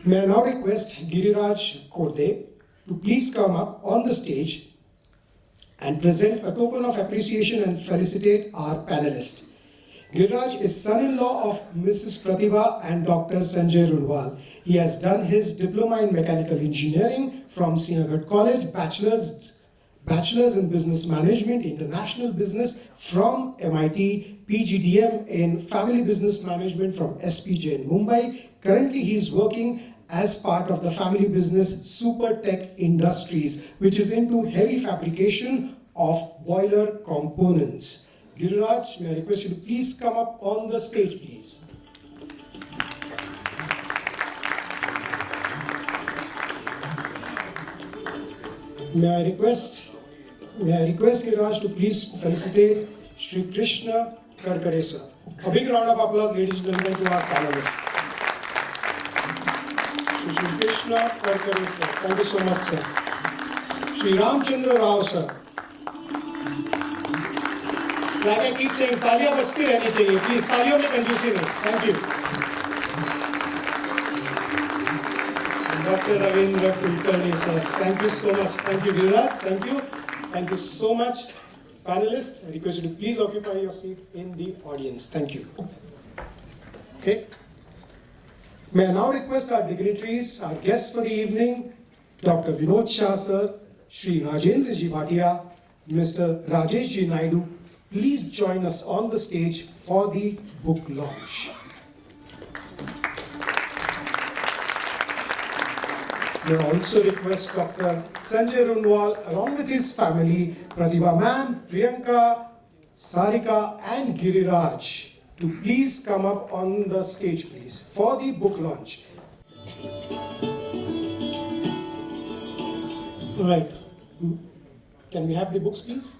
[SPEAKER 1] May I now request Giriraj Korde to please come up on the stage and present a token of appreciation and felicitate our panelists. Giriraj is son-in-law of Mrs. Pratibha and Dr. Sanjay Runwal. He has done his diploma in mechanical engineering from Sinaghat College, bachelor's in business management, international business from MIT, PGDM in family business management from SPJ in Mumbai. Currently, he is working as part of the family business Super Tech Industries, which is into heavy fabrication of boiler components. Giriraj, may I request you to please come up on the stage, please. May I request Giriraj to please felicitate Shri Krishna Karkare sir. A big round of applause, ladies and gentlemen, to our panelists. Shri Krishna Karkare sir. Thank you so much, sir. Shri Ramchandra Rao sir. Like I keep saying, तालियां बजती रहनी चाहिए. Please, तालियों में कंजूसी नहीं. Thank you. Dr. Ravindra Kulkarni, sir. Thank you so much. Thank you, Giriraj. Thank you. Thank you so much. Panelists, I request you to please occupy your seat in the audience. Thank you. Okay. May I now request our dignitaries, our guests for the evening, Dr. Vinod Shah, sir, Shri Rajendra Ji Bhatia, Mr. Rajesh Ji Naidu, please join us on the stage for the book launch. May I also request Dr. Sanjay Runwal, along with his family, Pratibha ma'am, Priyanka, Sarika, and Giriraj, to please come up on the stage, please, for the book launch. All right. Can we have the books, please?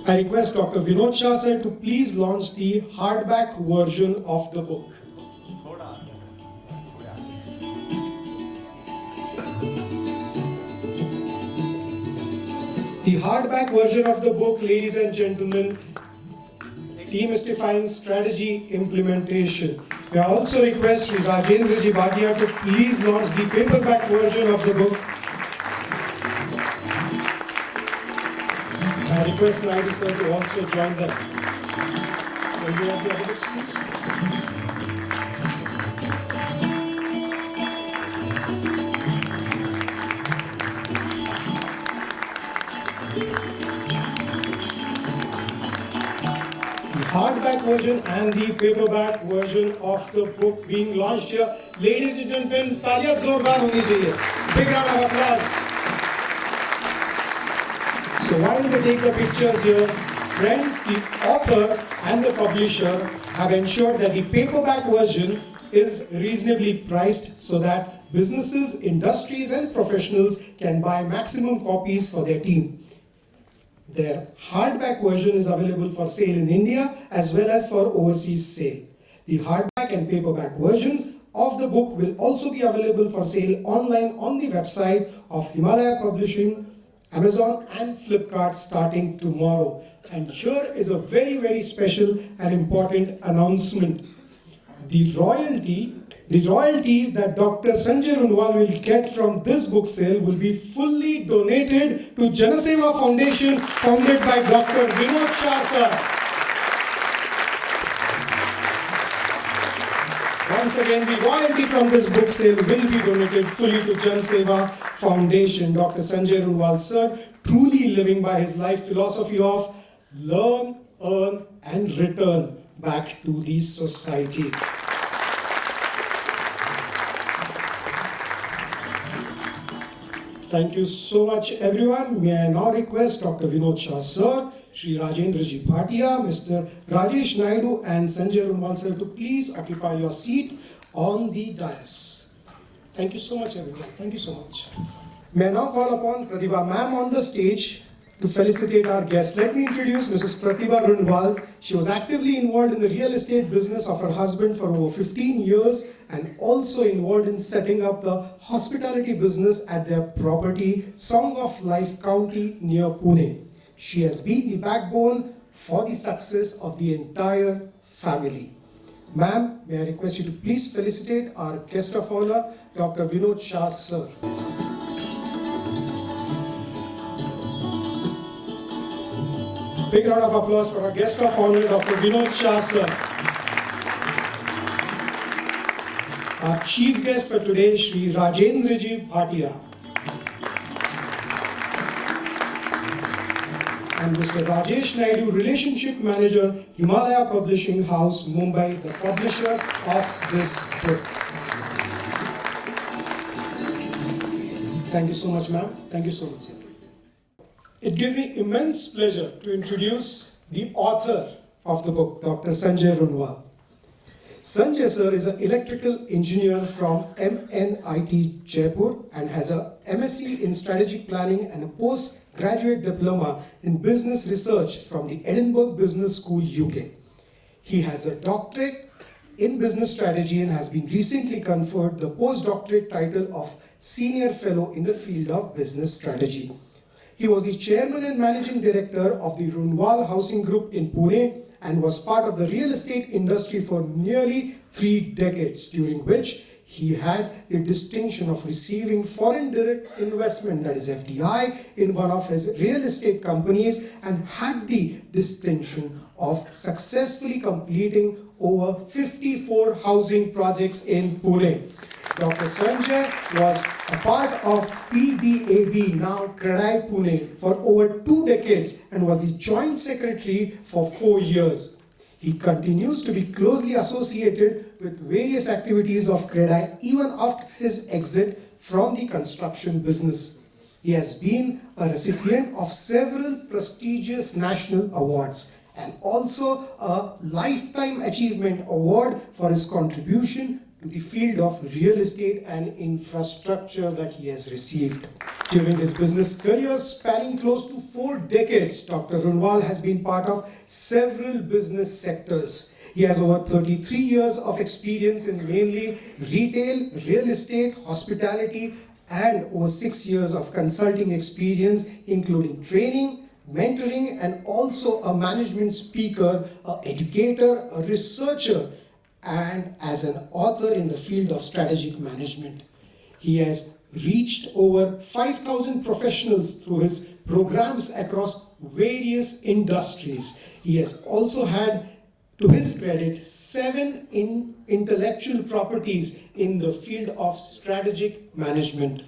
[SPEAKER 1] I request Dr. Vinod Shah sir to please launch the hardback version of the book. The hardback version of the book, ladies and gentlemen, Demystifying Strategy Implementation. May I also request Sri Rajendra Ji Bhatia to please launch the paperback version of the book. I request Naidu sir to also join them. Can we have the other books, please? Hardback version and the paperback version of the book being launched here. Ladies and gentlemen, तालियां जोरदार होनी चाहिए. Big round of applause. So while they take the pictures here, friends, the author and the publisher have ensured that the paperback version is reasonably priced so that businesses, industries, and professionals can buy maximum copies for their team. Their hardback version is available for sale in India as well as for overseas sale. The hardback and paperback versions of the book will also be available for sale online on the website of Himalaya Publishing, Amazon and Flipkart starting tomorrow. And here is a very, very special and important announcement. The royalty that Dr. Sanjay Runwal will get from this book sale will be fully donated to Janaseva Foundation, founded by Dr. Vinod Shah sir. Once again, the royalty from this book sale will be donated fully to Janaseva Foundation. Dr. Sanjay Runwal sir, truly living by his life philosophy of learn, earn and return back to the society. Thank you so much, everyone. May I now request Dr. Vinod Shah sir, Shri Rajendra Ji Bhatia, Mr. Rajesh Naidu, and Sanjay Runwal sir to please occupy your seat on the dais. Thank you so much, everyone. Thank you so much. May I now call upon Pratibha ma'am on the stage to felicitate our guests. Let me introduce Mrs. Pratibha Runwal. She was actively involved in the real estate business of her husband for over 15 years and also involved in setting up the hospitality business at their property, Song of Life County near Pune. She has been the backbone for the success of the entire family. Ma'am, may I request you to please felicitate our guest of honor, Dr. Vinod Shah sir. Big round of applause for our guest of honor, Dr. Vinod Shah sir. Our chief guest for today, Shri Rajendra Ji Bhatia. And Mr. Rajesh Naidu, Relationship Manager, Himalaya Publishing House, Mumbai, the publisher of this book. Thank you so much, ma'am. Thank you so much. It gives me immense pleasure to introduce the author of the book, Dr. Sanjay Runwal. Sanjay sir is an electrical engineer from MNIT Jaipur and has a MSc in strategic planning and a postgraduate diploma in business research from the Edinburgh Business School, UK. He has a doctorate in business strategy and has been recently conferred the postdoctorate title of Senior Fellow in the field of business strategy. He was the chairman and managing director of the Runwal Housing Group in Pune and was part of the real estate industry for nearly 3 decades, during which he had the distinction of receiving foreign direct investment, that is FDI, in one of his real estate companies and had the distinction of successfully completing over 54 housing projects in Pune. Dr. Sanjay was a part of PBAB, now CREDAI Pune, for over 2 decades and was the joint secretary for 4 years. He continues to be closely associated with various activities of CREDAI even after his exit from the construction business. He has been a recipient of several prestigious national awards and also a Lifetime Achievement Award for his contribution to the field of real estate and infrastructure that he has received. During his business career spanning close to 4 decades, Dr. Runwal has been part of several business sectors. He has over 33 years of experience in mainly retail, real estate, hospitality, and over 6 years of consulting experience, including training, mentoring, and also a management speaker, an educator, a researcher, and as an author in the field of strategic management. He has reached over 5,000 professionals through his programs across various industries. He has also had, to his credit, 7 intellectual properties in the field of strategic management.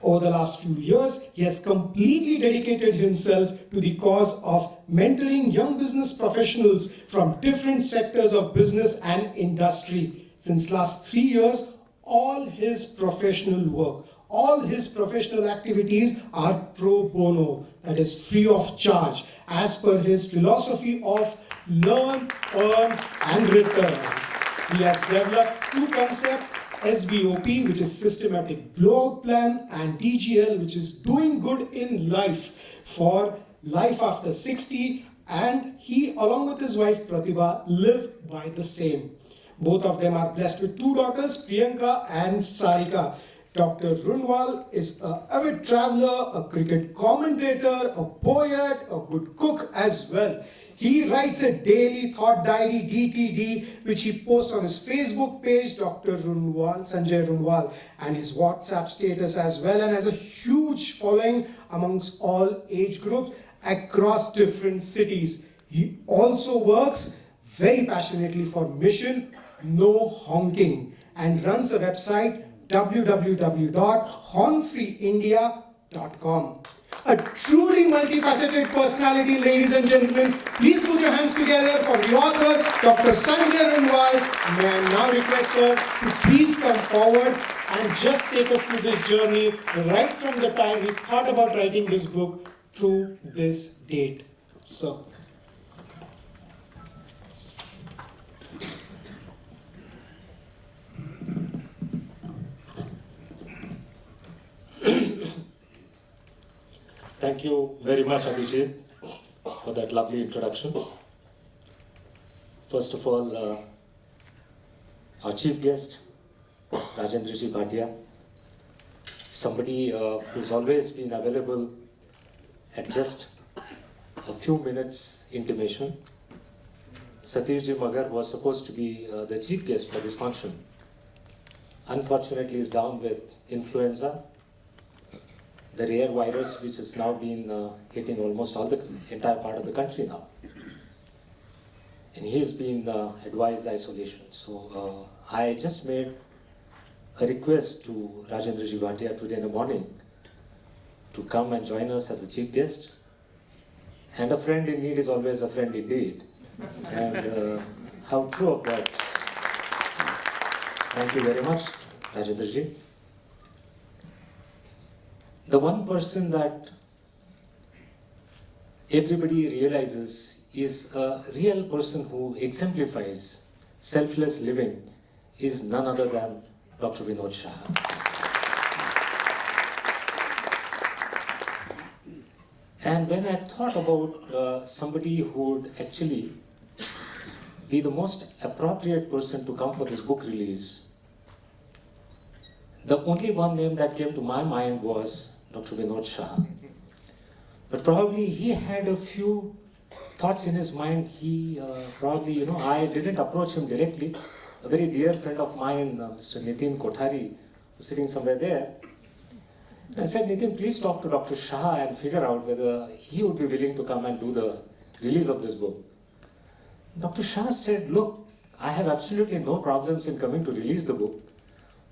[SPEAKER 1] Over the last few years, he has completely dedicated himself to the cause of mentoring young business professionals from different sectors of business and industry. Since last 3 years, all his professional work, all his professional activities are pro bono, that is free of charge, as per his philosophy of learn, earn, and return. He has developed 2 concepts, SBOP, which is Systematic Blowout Plan, and DGL, which is Doing Good in Life for Life After 60, and he, along with his wife Pratibha, live by the same. Both of them are blessed with 2 daughters, Priyanka and Sarika. Dr. Runwal is an avid traveler, a cricket commentator, a poet, a good cook as well. He writes a daily thought diary, DTD, which he posts on his Facebook page, Dr. Runwal, Sanjay Runwal, and his WhatsApp status as well, and has a huge following amongst all age groups across different cities. He also works very passionately for Mission No Honking and runs a website www.hornfreeindia.com. A truly multifaceted personality, ladies and gentlemen. Please put your hands together for the author, Dr. Sanjay Runwal. May I now request sir to please come forward and just take us through this journey right from the time he thought about writing this book through this date. So.
[SPEAKER 6] Thank you very much, Abhijit, for that lovely introduction. First of all, our chief guest, Rajendraji Bhatia, somebody who's always been available at just a few minutes intimation. Satishji Magar was supposed to be the chief guest for this function. Unfortunately, is down with influenza, the rare virus which has now been hitting almost all the entire part of the country now. And he's been advised isolation. So I just made a request to Rajendraji Bhatia today in the morning to come and join us as a chief guest. And a friend in need is always a friend indeed. And how true of that. Thank you very much, Rajendraji. The one person that everybody realizes is a real person who exemplifies selfless living is none other than Dr. Vinod Shah. And when I thought about somebody who would actually be the most appropriate person to come for this book release, the only one name that came to my mind was Dr. Vinod Shah. But probably he had a few thoughts in his mind. He probably, I didn't approach him directly. A very dear friend of mine, Mr. Nitin Kothari, was sitting somewhere there. And I said, Nitin, please talk to Dr. Shah and figure out whether he would be willing to come and do the release of this book. Dr. Shah said, look, I have absolutely no problems in coming to release the book,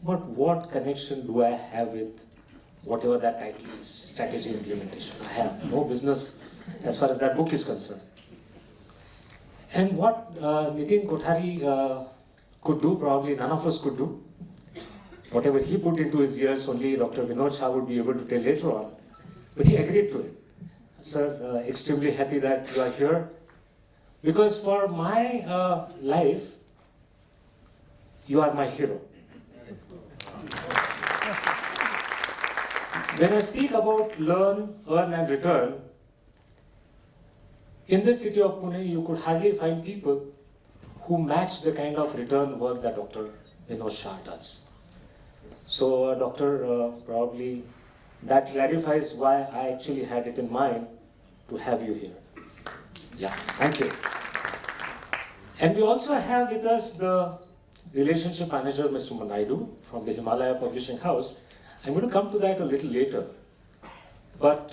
[SPEAKER 6] but what connection do I have with whatever that title is, strategy implementation? I have no business as far as that book is concerned. And what Nitin Kothari could do, probably none of us could do. Whatever he put into his ears, only Dr. Vinod Shah would be able to tell later on. But he agreed to it. Sir, extremely happy that you are here. Because for my life, you are my hero. When I speak about learn, earn and return, in this city of Pune, you could hardly find people who match the kind of return work that Dr. Vinod Shah does. So, Doctor, probably that clarifies why I actually had it in mind to have you here. Yeah, thank you. And we also have with us the relationship manager, Mr. Manaidu, from the Himalaya Publishing House. I'm going to come to that a little later. But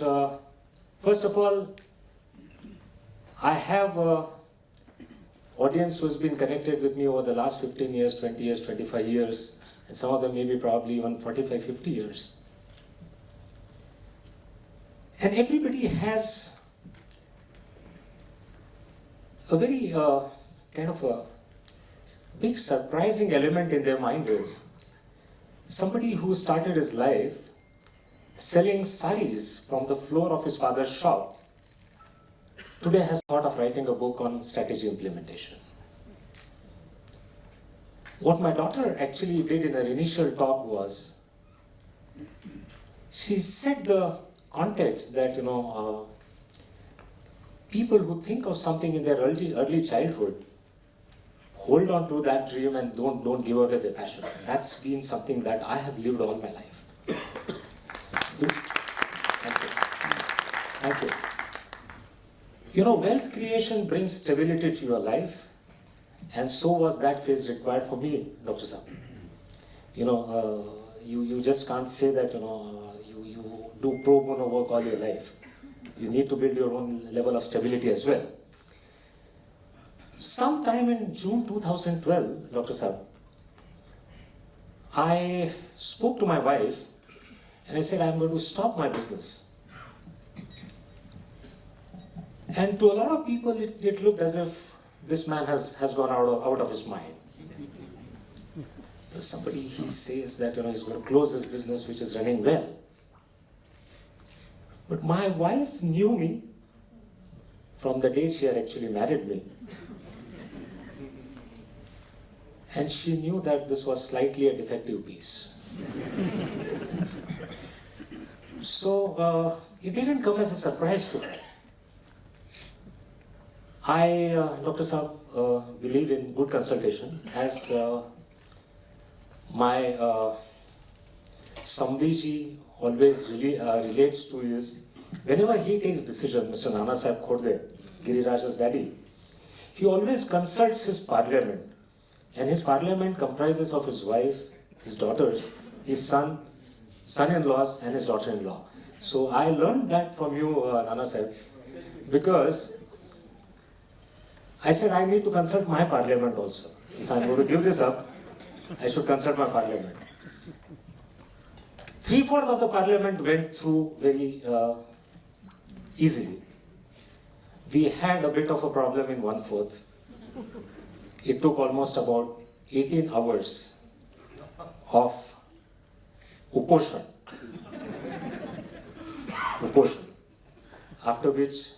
[SPEAKER 6] first of all, I have an audience who has been connected with me over the last 15 years, 20 years, 25 years, and some of them maybe probably even 45, 50 years. And everybody has a very kind of a big surprising element in their mind is somebody who started his life selling saris from the floor of his father's shop today has thought of writing a book on strategy implementation. What my daughter actually did in her initial talk was she set the context that people who think of something in their early childhood hold on to that dream and don't give away their passion. That's been something that I have lived all my life. Thank you. Thank you. Wealth creation brings stability to your life, and so was that phase required for me, Dr. Saab. You just can't say that you do pro bono work all your life. You need to build your own level of stability as well. Sometime in June 2012, Dr. Saab, I spoke to my wife and I said, I'm going to stop my business. And to a lot of people, it looked as if this man has gone out of his mind. Somebody, he says that he's going to close his business, which is running well. But my wife knew me from the day she had actually married me. And she knew that this was slightly a defective piece. So it didn't come as a surprise to her. I, Dr. Saab, believe in good consultation. As my Samdiji always relates to is, whenever he takes decision, Mr. Nana Sahib Khorde, Giriraj's daddy, he always consults his parliament. And his parliament comprises of his wife, his daughters, his son-in-laws, and his daughter-in-law. So I learned that from you, Nana Sahib, because I said I need to consult my parliament also. If I'm going to give this up, I should consult my parliament. 3/4 of the parliament went through very easily. We had a bit of a problem in 1/4. It took almost about 18 hours of uposhan. After which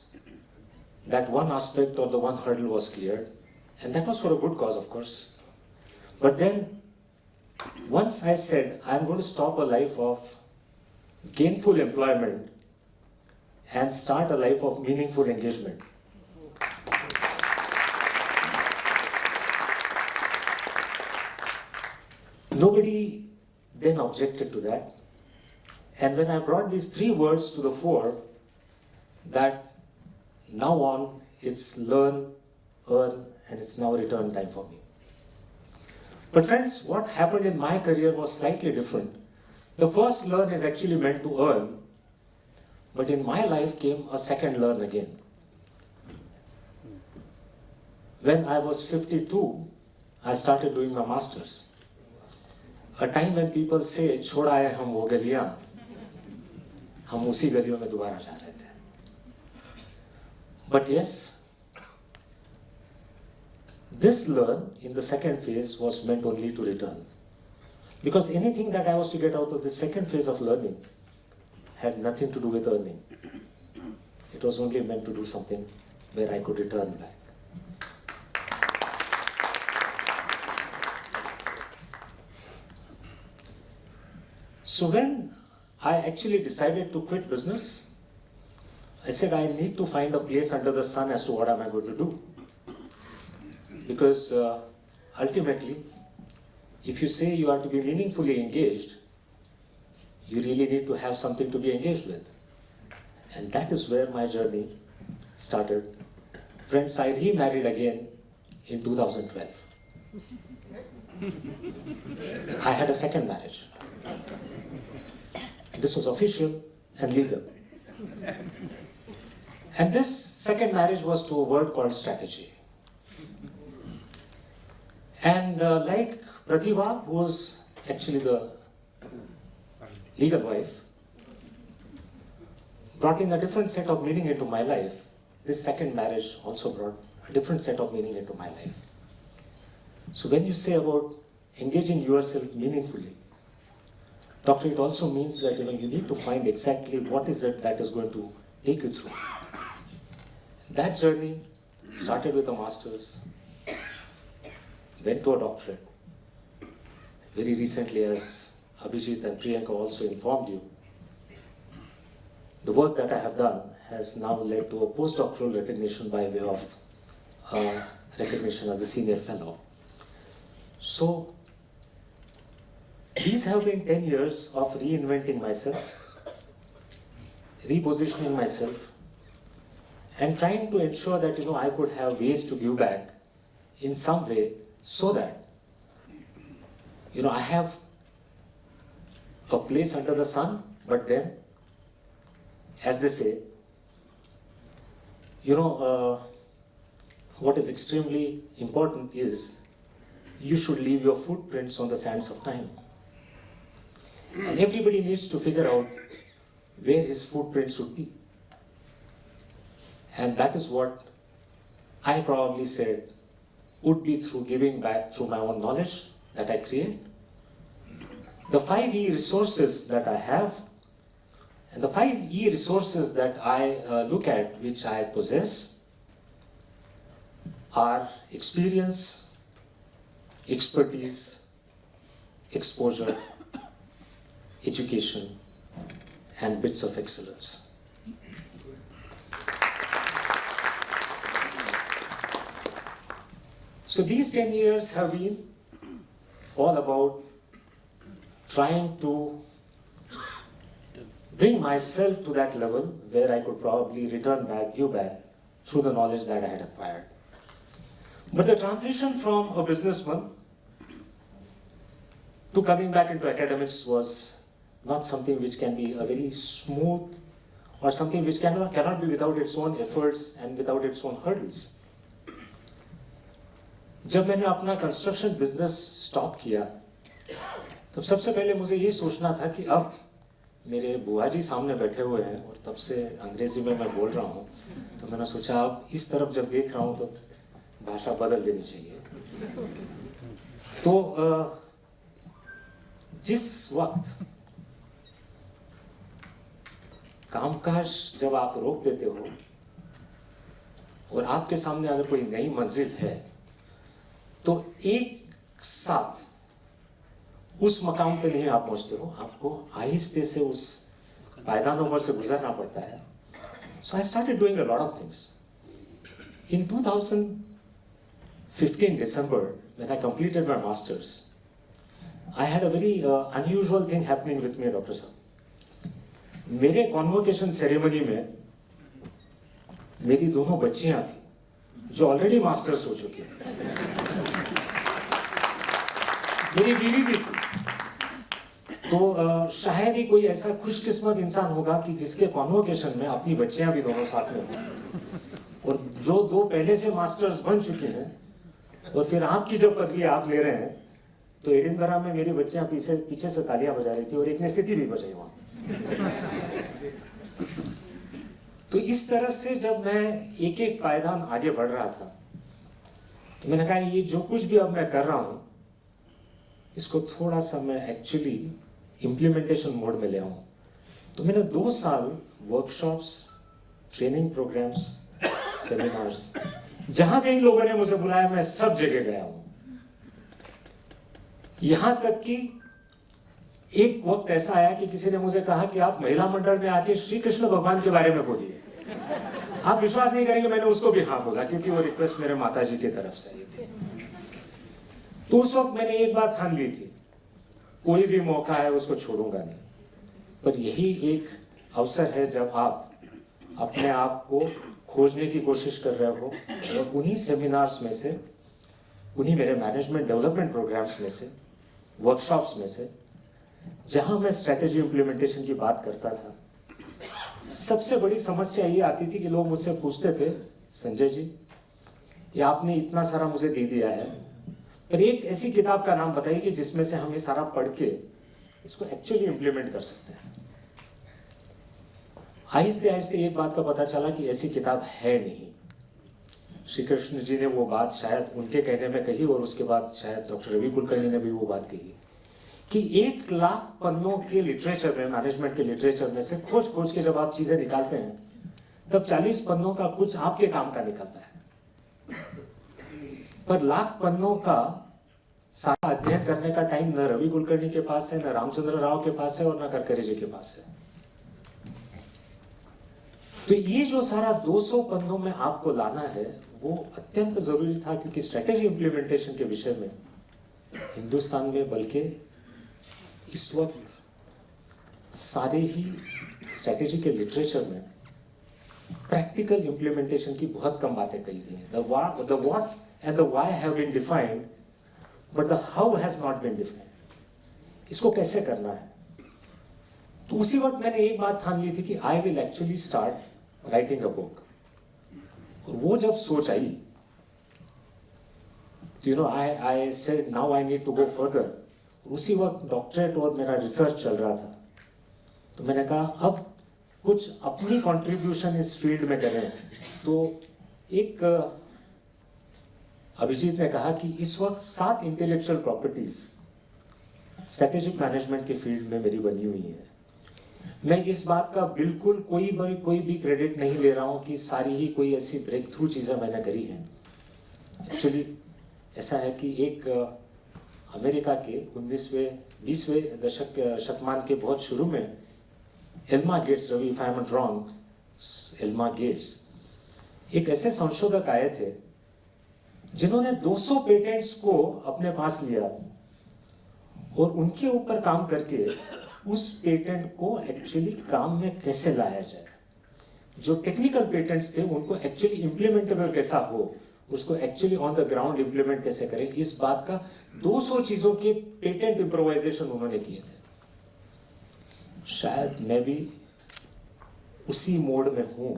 [SPEAKER 6] that one aspect or the one hurdle was cleared, and that was for a good cause, of course. But then, once I said, I'm going to stop a life of gainful employment and start a life of meaningful engagement. Nobody then objected to that. And when I brought these 3 words to the fore, that now on it's learn, earn, and it's now return time for me. But friends, what happened in my career was slightly different. The first learn is actually meant to earn, but in my life came a second learn again. When I was 52, I started doing my masters. A time when people say, छोड़ा है हम वो गलियां, हम उसी गलियों में दोबारा जा रहे थे. But yes, this learn in the second phase was meant only to return. Because anything that I was to get out of the second phase of learning had nothing to do with earning. It was only meant to do something where I could return back. So when I actually decided to quit business, I said I need to find a place under the sun as to what am I going to do. Because ultimately, if you say you are to be meaningfully engaged, you really need to have something to be engaged with. And that is where my journey started. Friends, I remarried again in 2012. I had a second marriage. This was official and legal. And this second marriage was to a word called strategy. And like Pratibha, who was actually the legal wife, brought in a different set of meaning into my life, this second marriage also brought a different set of meaning into my life. So when you say about engaging yourself meaningfully, Doctor, it also means that you need to find exactly what is it that is going to take you through. That journey started with a master's, went to a doctorate. Very recently, as Abhijit and Priyanka also informed you, the work that I have done has now led to a postdoctoral recognition by way of recognition as a senior fellow. So, these have been 10 years of reinventing myself, repositioning myself, and trying to ensure that I could have ways to give back in some way so that I have a place under the sun, but then, as they say, what is extremely important is you should leave your footprints on the sands of time. And everybody needs to figure out where his footprint should be. And that is what I probably said would be through giving back through my own knowledge that I create, the 5E resources that I have, and the 5E resources that I look at, which I possess, are experience, expertise, exposure, education, and bits of excellence. So these 10 years have been all about trying to bring myself to that level where I could probably return back, give back, through the knowledge that I had acquired. But the transition from a businessman to coming back into academics was not something which can be a very smooth or something which cannot be without its own efforts and without its own hurdles. जब मैंने अपना construction business stop किया तब सबसे पहले मुझे ये सोचना था कि अब मेरे बुआ जी सामने बैठे हुए हैं और तब से अंग्रेजी में मैं बोल रहा हूँ, तो मैंने सोचा अब इस तरफ जब देख रहा हूँ तो भाषा बदल देनी चाहिए. तो जिस वक्त कामकाज जब आप रोक देते हो और आपके सामने अगर कोई नई मंजिल है तो एक साथ उस मकाम पे नहीं आप पहुंचते हो, आपको आहिस्ते से उस पायदानों पर से गुजरना पड़ता है. So I started doing a lot of things. In 2015 December, when I completed my masters, I had a very unusual thing happening with me, Dr. Sir. मेरे कॉन्वोकेशन सेरेमनी में मेरी दोनों बच्चियां थी जो ऑलरेडी मास्टर्स हो चुकी थी, मेरी बीवी भी थी। तो शायद ही कोई ऐसा खुशकिस्मत इंसान होगा कि जिसके कॉन्वोकेशन में अपनी बच्चियां भी दोनों साथ में हो, और जो दो पहले से मास्टर्स बन चुके हैं, और फिर आपकी जब पदवी आप ले रहे हैं, तो एडिनबरा में मेरी बच्चियां पीछे से तालियां बजा रही थी और एक ने सिटी भी बजाई वहां। तो इस तरह से जब मैं एक एक पायदान आगे बढ़ रहा था, तो मैंने कहा ये जो कुछ भी अब मैं कर रहा हूं, इसको थोड़ा सा मैं एक्चुअली इम्प्लीमेंटेशन मोड में ले आऊं। तो मैंने 2 साल वर्कशॉप्स, ट्रेनिंग प्रोग्राम्स, सेमिनार्स, जहां कई लोगों ने मुझे बुलाया मैं सब जगह गया हूं। यहां तक कि एक वक्त ऐसा आया कि किसी ने मुझे कहा कि आप महिला मंडल में आके श्री कृष्ण भगवान के बारे में बोलिए। आप विश्वास नहीं करेंगे, मैंने उसको भी हाँ बोला, क्योंकि वो रिक्वेस्ट मेरे माताजी की तरफ से आई थी। तो उस वक्त मैंने एक बात ठान ली थी, कोई भी मौका है उसको छोड़ूंगा नहीं। पर यही एक अवसर है जब आप अपने आप को खोजने की कोशिश कर रहे हो, और उन्हीं सेमिनार्स में से, उन्हीं मेरे मैनेजमेंट डेवलपमेंट प्रोग्राम्स में से, वर्कशॉप्स में से, जहां मैं स्ट्रेटेजी इंप्लीमेंटेशन की बात करता था, सबसे बड़ी समस्या ये आती थी कि लोग मुझसे पूछते थे, संजय जी ये आपने इतना सारा मुझे दे दिया है, पर एक ऐसी किताब का नाम बताइए कि जिसमें से हम ये सारा पढ़ के इसको एक्चुअली इंप्लीमेंट कर सकते हैं। आहिस्ते आहिस्ते एक बात का पता चला कि ऐसी किताब है नहीं। श्री कृष्ण जी ने वो बात शायद उनके कहने में कही, और उसके बाद शायद डॉक्टर रवि कुलकर्णी ने भी वो बात कही कि 1 लाख पन्नों के लिटरेचर में, मैनेजमेंट के लिटरेचर में से खोज खोज के जब आप चीजें निकालते हैं, तब 40 पन्नों का कुछ आपके काम का निकलता है। पर लाख पन्नों का सारा अध्ययन करने का टाइम न रवि कुलकर्णी के पास है, न रामचंद्र राव के पास है, और न गडकरी जी के पास है। तो ये जो सारा 200 पन्नों में आपको लाना है, वो अत्यंत जरूरी था, क्योंकि स्ट्रेटेजी इंप्लीमेंटेशन के विषय में हिंदुस्तान में, बल्कि इस वक्त सारे ही स्ट्रेटेजी के लिटरेचर में प्रैक्टिकल इंप्लीमेंटेशन की बहुत कम बातें कही गई हैं। The what and the why have been defined, but the how has not been defined. इसको कैसे करना है? तो उसी वक्त मैंने एक बात ठान ली थी कि I will actually start writing a book. और वो जब सोच आई, तो I said now I need to go further. उसी वक्त डॉक्टरेट और मेरा रिसर्च चल रहा था, तो मैंने कहा अब कुछ अपनी कंट्रीब्यूशन इस फील्ड में करें। तो एक अभिजीत ने कहा कि इस वक्त 7 इंटेलेक्चुअल प्रॉपर्टीज स्ट्रेटेजिक मैनेजमेंट के फील्ड में मेरी बनी हुई है। मैं इस बात का बिल्कुल कोई भी क्रेडिट नहीं ले रहा हूं कि सारी ही कोई ऐसी ब्रेक थ्रू चीजें मैंने करी हैं। एक्चुअली ऐसा है कि एक अमेरिका के 20वें शतमान के बहुत शुरू में Elmer Gates, Ravi if I am not wrong, Elmer Gates एक ऐसे संशोधक आए थे जिन्होंने 200 पेटेंट्स को अपने पास लिया और उनके ऊपर काम करके उस पेटेंट को एक्चुअली काम में कैसे लाया जाए, जो टेक्निकल पेटेंट्स थे उनको एक्चुअली इंप्लीमेंटेबल कैसा हो, उसको actually on the ground implement कैसे करें, इस बात का 200 चीजों के पेटेंट इम्प्रोवाइजेशन उन्होंने किए थे। शायद मैं भी उसी मोड में हूं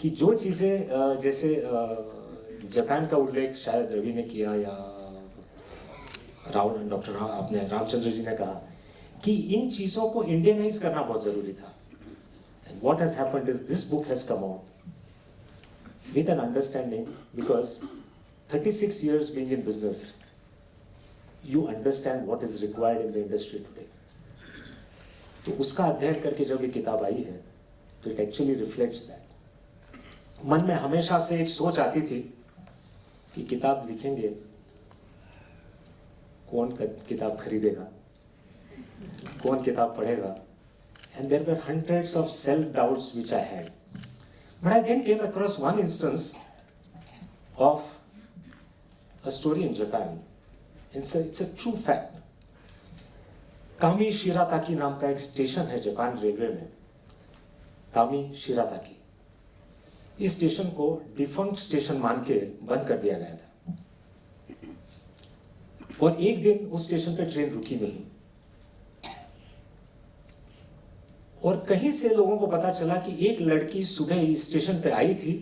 [SPEAKER 6] कि जो चीजें जैसे जापान का उल्लेख शायद रवि ने किया या डॉक्टर आपने रामचंद्र जी ने कहा कि इन चीजों को इंडियनाइज करना बहुत जरूरी था। And what has happened is this book has come out with an understanding, because 36 years being in business, you understand what is required in the industry today. तो उसका अध्ययन करके जब ये किताब आई है, तो इट एक्चुअली रिफ्लेक्ट्स दैट। मन में हमेशा से एक सोच आती थी कि किताब लिखेंगे, कौन किताब खरीदेगा, कौन किताब पढ़ेगा, and there were hundreds of self-doubts which I had. But I then came across one instance of a story in Japan. It's a true fact. कामी शिराताकी नाम का एक स्टेशन है जापान रेलवे में, कामी शिराताकी। इस स्टेशन को डिफंक्ट स्टेशन मान के बंद कर दिया गया था। और एक दिन उस स्टेशन पे ट्रेन रुकी नहीं, और कहीं से लोगों को पता चला कि एक लड़की सुबह इस स्टेशन पे आई थी,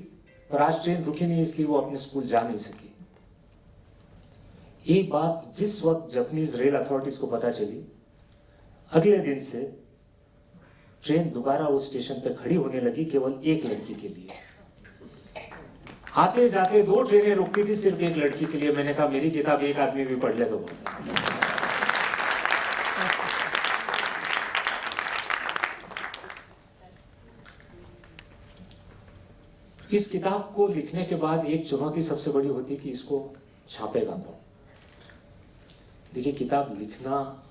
[SPEAKER 6] पर आज ट्रेन रुकी नहीं, इसलिए वो अपने स्कूल जा नहीं सकी। एक बात जिस वक्त जापानीज रेल अथॉरिटीज को पता चली, अगले दिन से ट्रेन दोबारा उस स्टेशन पे खड़ी होने लगी केवल एक लड़की के लिए। आते जाते 2 ट्रेनें रुकती थी सिर्फ एक लड़की के लिए। मैंने कहा मेरी किताब एक आदमी भी पढ़ ले तो बहुत है। इस किताब को लिखने के बाद एक चुनौती सबसे बड़ी होती कि इसको छापेगा कौन। देखिए, किताब लिखना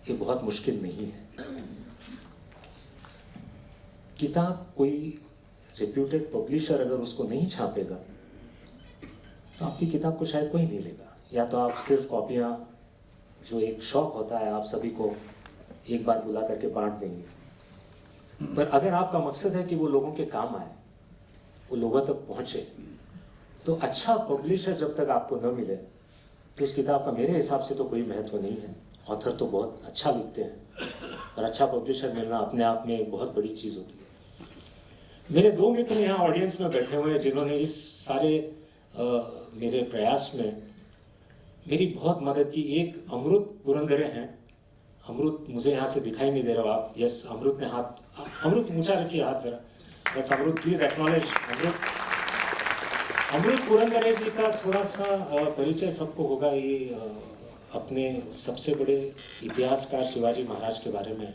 [SPEAKER 6] ये बहुत मुश्किल नहीं है। किताब कोई रेप्यूटेड पब्लिशर अगर उसको नहीं छापेगा तो आपकी किताब को शायद कोई नहीं लेगा, या तो आप सिर्फ कॉपियां, जो एक शौक होता है, आप सभी को एक बार बुला करके बांट देंगे। पर अगर आपका मकसद है कि वो लोगों के काम आए, वो लोगों तक पहुंचे, तो अच्छा पब्लिशर जब तक आपको न मिले तो उस किताब का मेरे हिसाब से तो कोई महत्व नहीं है। ऑथर तो बहुत अच्छा लिखते हैं, और अच्छा पब्लिशर मिलना अपने आप में एक बहुत बड़ी चीज़ होती है। मेरे 2 मित्र यहाँ ऑडियंस में बैठे हुए हैं जिन्होंने इस सारे मेरे प्रयास में मेरी बहुत मदद की। एक अमृत पुरंदरे हैं। अमृत मुझे यहाँ से दिखाई नहीं दे रहा हो आप? यस, अमृत ने हाथ, अमृत ऊंचा रखिए हाथ जरा। यस अमृत, प्लीज एक्नॉलेज अमृत। अमृत पुरंदरे जी का थोड़ा सा परिचय सबको होगा। ये अपने सबसे बड़े इतिहासकार शिवाजी महाराज के बारे में,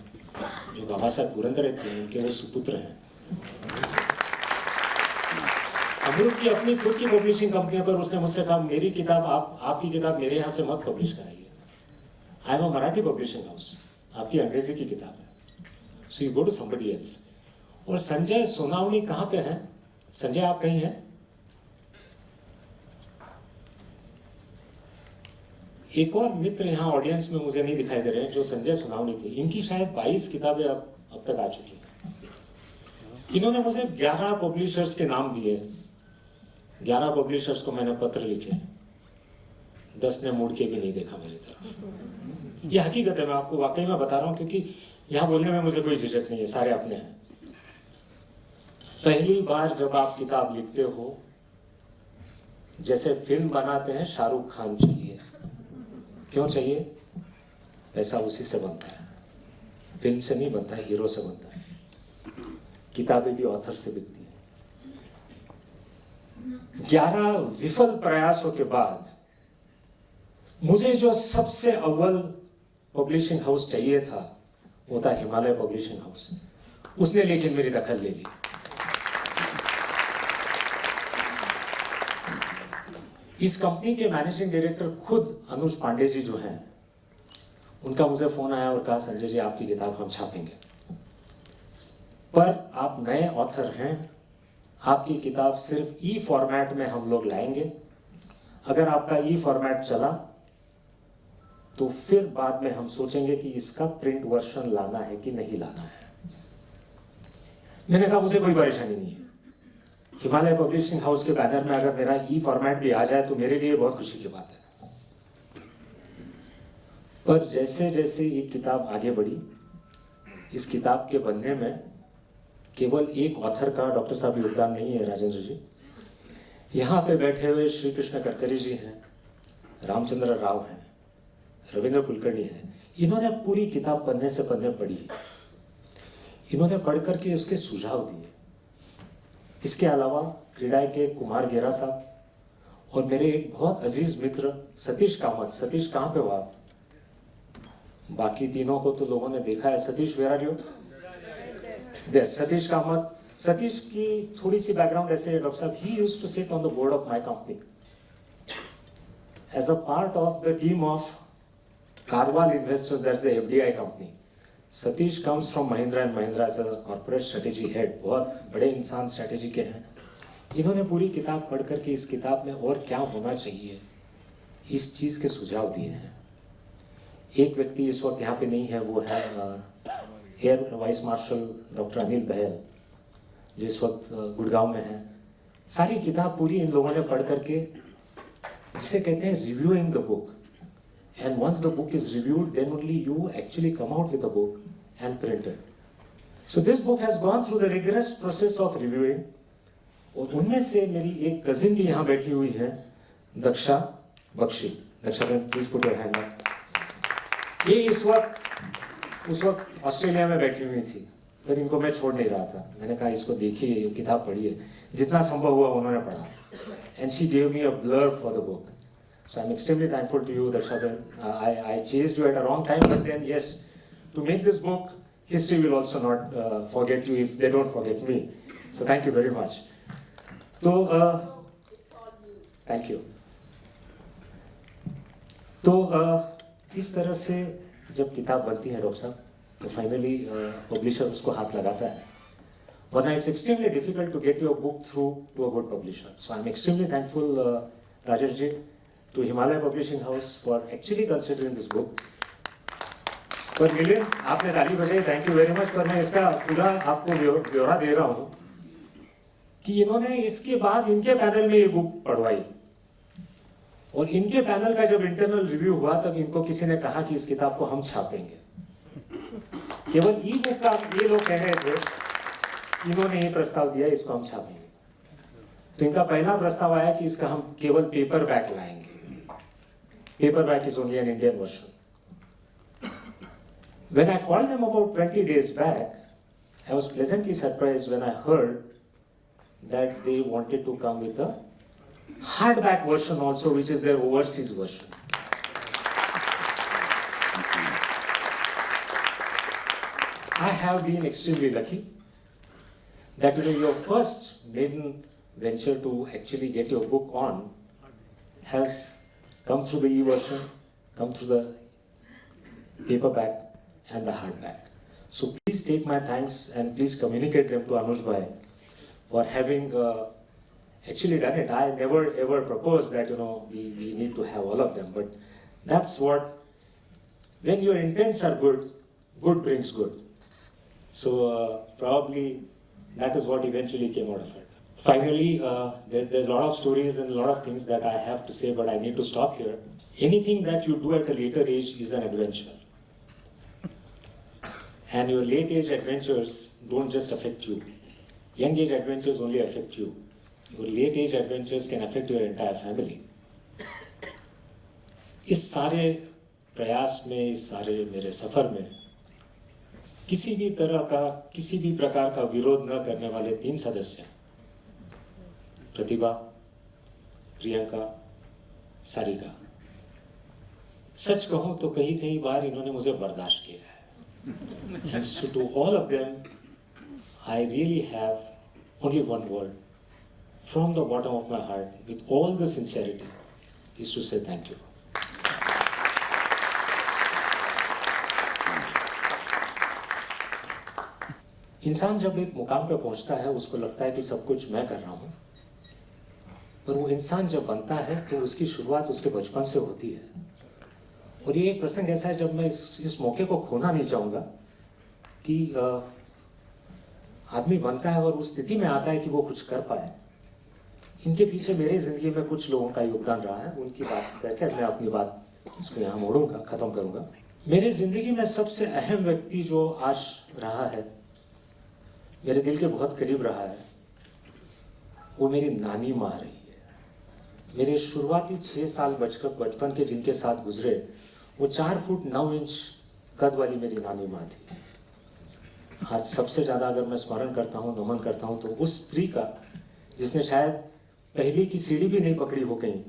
[SPEAKER 6] जो बाबा साहब पुरंदरे थे, उनके वो सुपुत्र हैं। अमृत की अपनी खुद की पब्लिशिंग कंपनी पर उसने मुझसे कहा मेरी किताब आपकी किताब मेरे यहाँ से मत पब्लिश कराइए। I am a Marathi publishing house, आपकी अंग्रेजी की किताब है, so you go to somebody else. और संजय सोनावनी कहाँ पे हैं? संजय आप कहीं हैं? एक और मित्र यहाँ ऑडियंस में मुझे नहीं दिखाई दे रहे हैं जो संजय सोनावनी थे। इनकी शायद 22 किताबें अब तक आ चुकी हैं। इन्होंने मुझे 11 पब्लिशर्स के नाम दिए। 11 पब्लिशर्स को मैंने पत्र लिखे, 10 ने मुड़ के भी नहीं देखा मेरी तरफ। ये हकीकत है, मैं आपको वाकई में बता रहा हूँ, क्योंकि यहाँ बोलने में मुझे कोई झिझक नहीं है, सारे अपने हैं। पहली बार जब आप किताब लिखते हो, जैसे फिल्म बनाते हैं, शाहरुख खान चाहिए। क्यों चाहिए? पैसा उसी से बनता है, फिल्म से नहीं बनता है, हीरो से बनता है। किताबें भी ऑथर से बिकती हैं। 11 विफल प्रयासों के बाद मुझे जो सबसे अव्वल पब्लिशिंग हाउस चाहिए था वो था हिमालय पब्लिशिंग हाउस। उसने लेकिन मेरी दखल ले ली। इस कंपनी के मैनेजिंग डायरेक्टर खुद अनुज पांडे जी जो हैं, उनका मुझे फोन आया और कहा संजय जी आपकी किताब हम छापेंगे, पर आप नए ऑथर हैं, आपकी किताब सिर्फ ई फॉर्मेट में हम लोग लाएंगे। अगर आपका ई फॉर्मेट चला तो फिर बाद में हम सोचेंगे कि इसका प्रिंट वर्जन लाना है कि नहीं लाना है। मैंने कहा मुझे कोई परेशानी नहीं है, हिमालय पब्लिशिंग हाउस के बैनर में अगर मेरा ई फॉर्मेट भी आ जाए तो मेरे लिए बहुत खुशी की बात है। पर जैसे जैसे ये किताब आगे बढ़ी, इस किताब के बनने में केवल एक ऑथर का डॉक्टर साहब योगदान नहीं है राजेंद्र जी। यहाँ पे बैठे हुए श्री कृष्ण करकरी जी हैं, रामचंद्र राव हैं, रविंद्र कुलकर्णी हैं। इन्होंने पूरी किताब पन्ने से पन्ने पढ़ी, इन्होंने पढ़ करके उसके सुझाव दिए। इसके अलावा क्रीडाई के कुमार गेरा साहब और मेरे एक बहुत अजीज मित्र सतीश कामत। सतीश कहाँ पे हो आप? बाकी तीनों को तो लोगों ने देखा है। Satish where are you? Satish Kamat. Satish की थोड़ी सी बैकग्राउंड ऐसे है डॉक्टर साहब, he used to sit on the board of my company as a part of the team of Karwal Investors, that's the FDI company. Satish comes from Mahindra and Mahindra as a corporate strategy head. बहुत बड़े इंसान strategy के हैं। इन्होंने पूरी किताब पढ़ करके इस किताब में और क्या होना चाहिए इस चीज़ के सुझाव दिए हैं। एक व्यक्ति इस वक्त यहाँ पे नहीं है, वो है air vice marshal doctor Anil Bahl, जो इस वक्त गुड़गांव में हैं, सारी किताब पूरी इन लोगों ने पढ़ करके, जिसे कहते हैं reviewing the book, and once the book is reviewed then only you actually come out with a book and print it. So this book has gone through the rigorous process of reviewing. और उनमें से मेरी एक cousin भी यहाँ बैठी हुई है, दक्षा बख्शी. दक्षा बहन, please put your hand up. ये उस वक्त ऑस्ट्रेलिया में बैठी हुई थी, पर इनको मैं छोड़ नहीं रहा था. मैंने कहा इसको देखिए, ये किताब पढ़िए, जितना संभव हुआ उन्होंने पढ़ा. And she gave me a blur for the book. So I'm extremely thankful to you, Daksha Ben. I chased you at a wrong time, but then yes, to make this book, history will also not forget you if they don't forget me. So thank you very much. So, thank you. तो इस तरह से जब किताब बनती है doctor साहब, तो फाइनली पब्लिशर उसको हाथ लगाता है. वरना it's extremely difficult to get your book through to a good publisher. So I am extremely thankful Rajesh ji, to Himalaya Publishing House for actually considering this book. पर मिलिन, आपने ताली बजाई, थैंक यू वेरी मच. पर मैं इसका पूरा आपको ब्यौरा दे रहा हूँ कि इन्होंने इसके बाद इनके पैनल में ये बुक पढ़वाई, और इनके पैनल का जब इंटरनल रिव्यू हुआ तब इनको किसी ने कहा कि इस किताब को हम छापेंगे. केवल ई बुक का ये लोग कह रहे थे, इन्होंने ये प्रस्ताव दिया इसको हम छापेंगे. तो इनका पहला प्रस्ताव आया कि इसका हम केवल पेपर बैक लाएंगे. Paperback is only an Indian version. When I called them about 20 days back, I was pleasantly surprised when I heard that they wanted to come with a hardback version also, which is their overseas version. I have been extremely lucky that your first maiden venture to actually get your book on has come through the e-version, come through the paperback and the hardback. So please take my thanks and please communicate them to Anuj Bhai for having actually done it. I never ever proposed that we need to have all of them, but that's what, when your intents are good, good brings good. So probably that is what eventually came out of it. Finally, there's a lot of stories and a lot of things that I have to say, but I need to stop here. Anything that you do at a later age is an adventure. And your late age adventures don't just affect you. Young age adventures only affect you. Your late age adventures can affect your entire family. इस सारे प्रयास में, इस सारे मेरे सफर में किसी भी तरह का, किसी भी प्रकार का विरोध न करने वाले 3 सदस्य, प्रतिभा, प्रियंका, सारिका. सच कहूं तो कई बार इन्होंने मुझे बर्दाश्त किया है. And so to all of them, I really have only one word from the bottom of my heart, with all the sincerity, is to say thank you. इंसान जब एक मुकाम पे पहुंचता है, उसको लगता है कि सब कुछ मैं कर रहा हूं, पर वो इंसान जब बनता है तो उसकी शुरुआत उसके बचपन से होती है. और ये एक प्रसंग ऐसा है जब मैं इस मौके को खोना नहीं चाहूँगा कि आदमी बनता है और उस स्थिति में आता है कि वो कुछ कर पाए. इनके पीछे मेरी ज़िंदगी में कुछ लोगों का योगदान रहा है, उनकी बात करके मैं अपनी बात उसको यहाँ मोड़ूंगा, ख़त्म करूँगा. मेरे ज़िंदगी में सबसे अहम व्यक्ति जो आज रहा है, मेरे दिल के बहुत करीब रहा है, वो मेरी नानी माँ रही है. मेरे शुरुआती 6 साल बचपन के जिनके साथ गुजरे, वो 4 फुट 9 इंच कद वाली मेरी नानी माँ थी. आज सबसे ज़्यादा अगर मैं स्मरण करता हूँ, नमन करता हूँ, तो उस स्त्री का जिसने शायद पहली की सीढ़ी भी नहीं पकड़ी हो कहीं,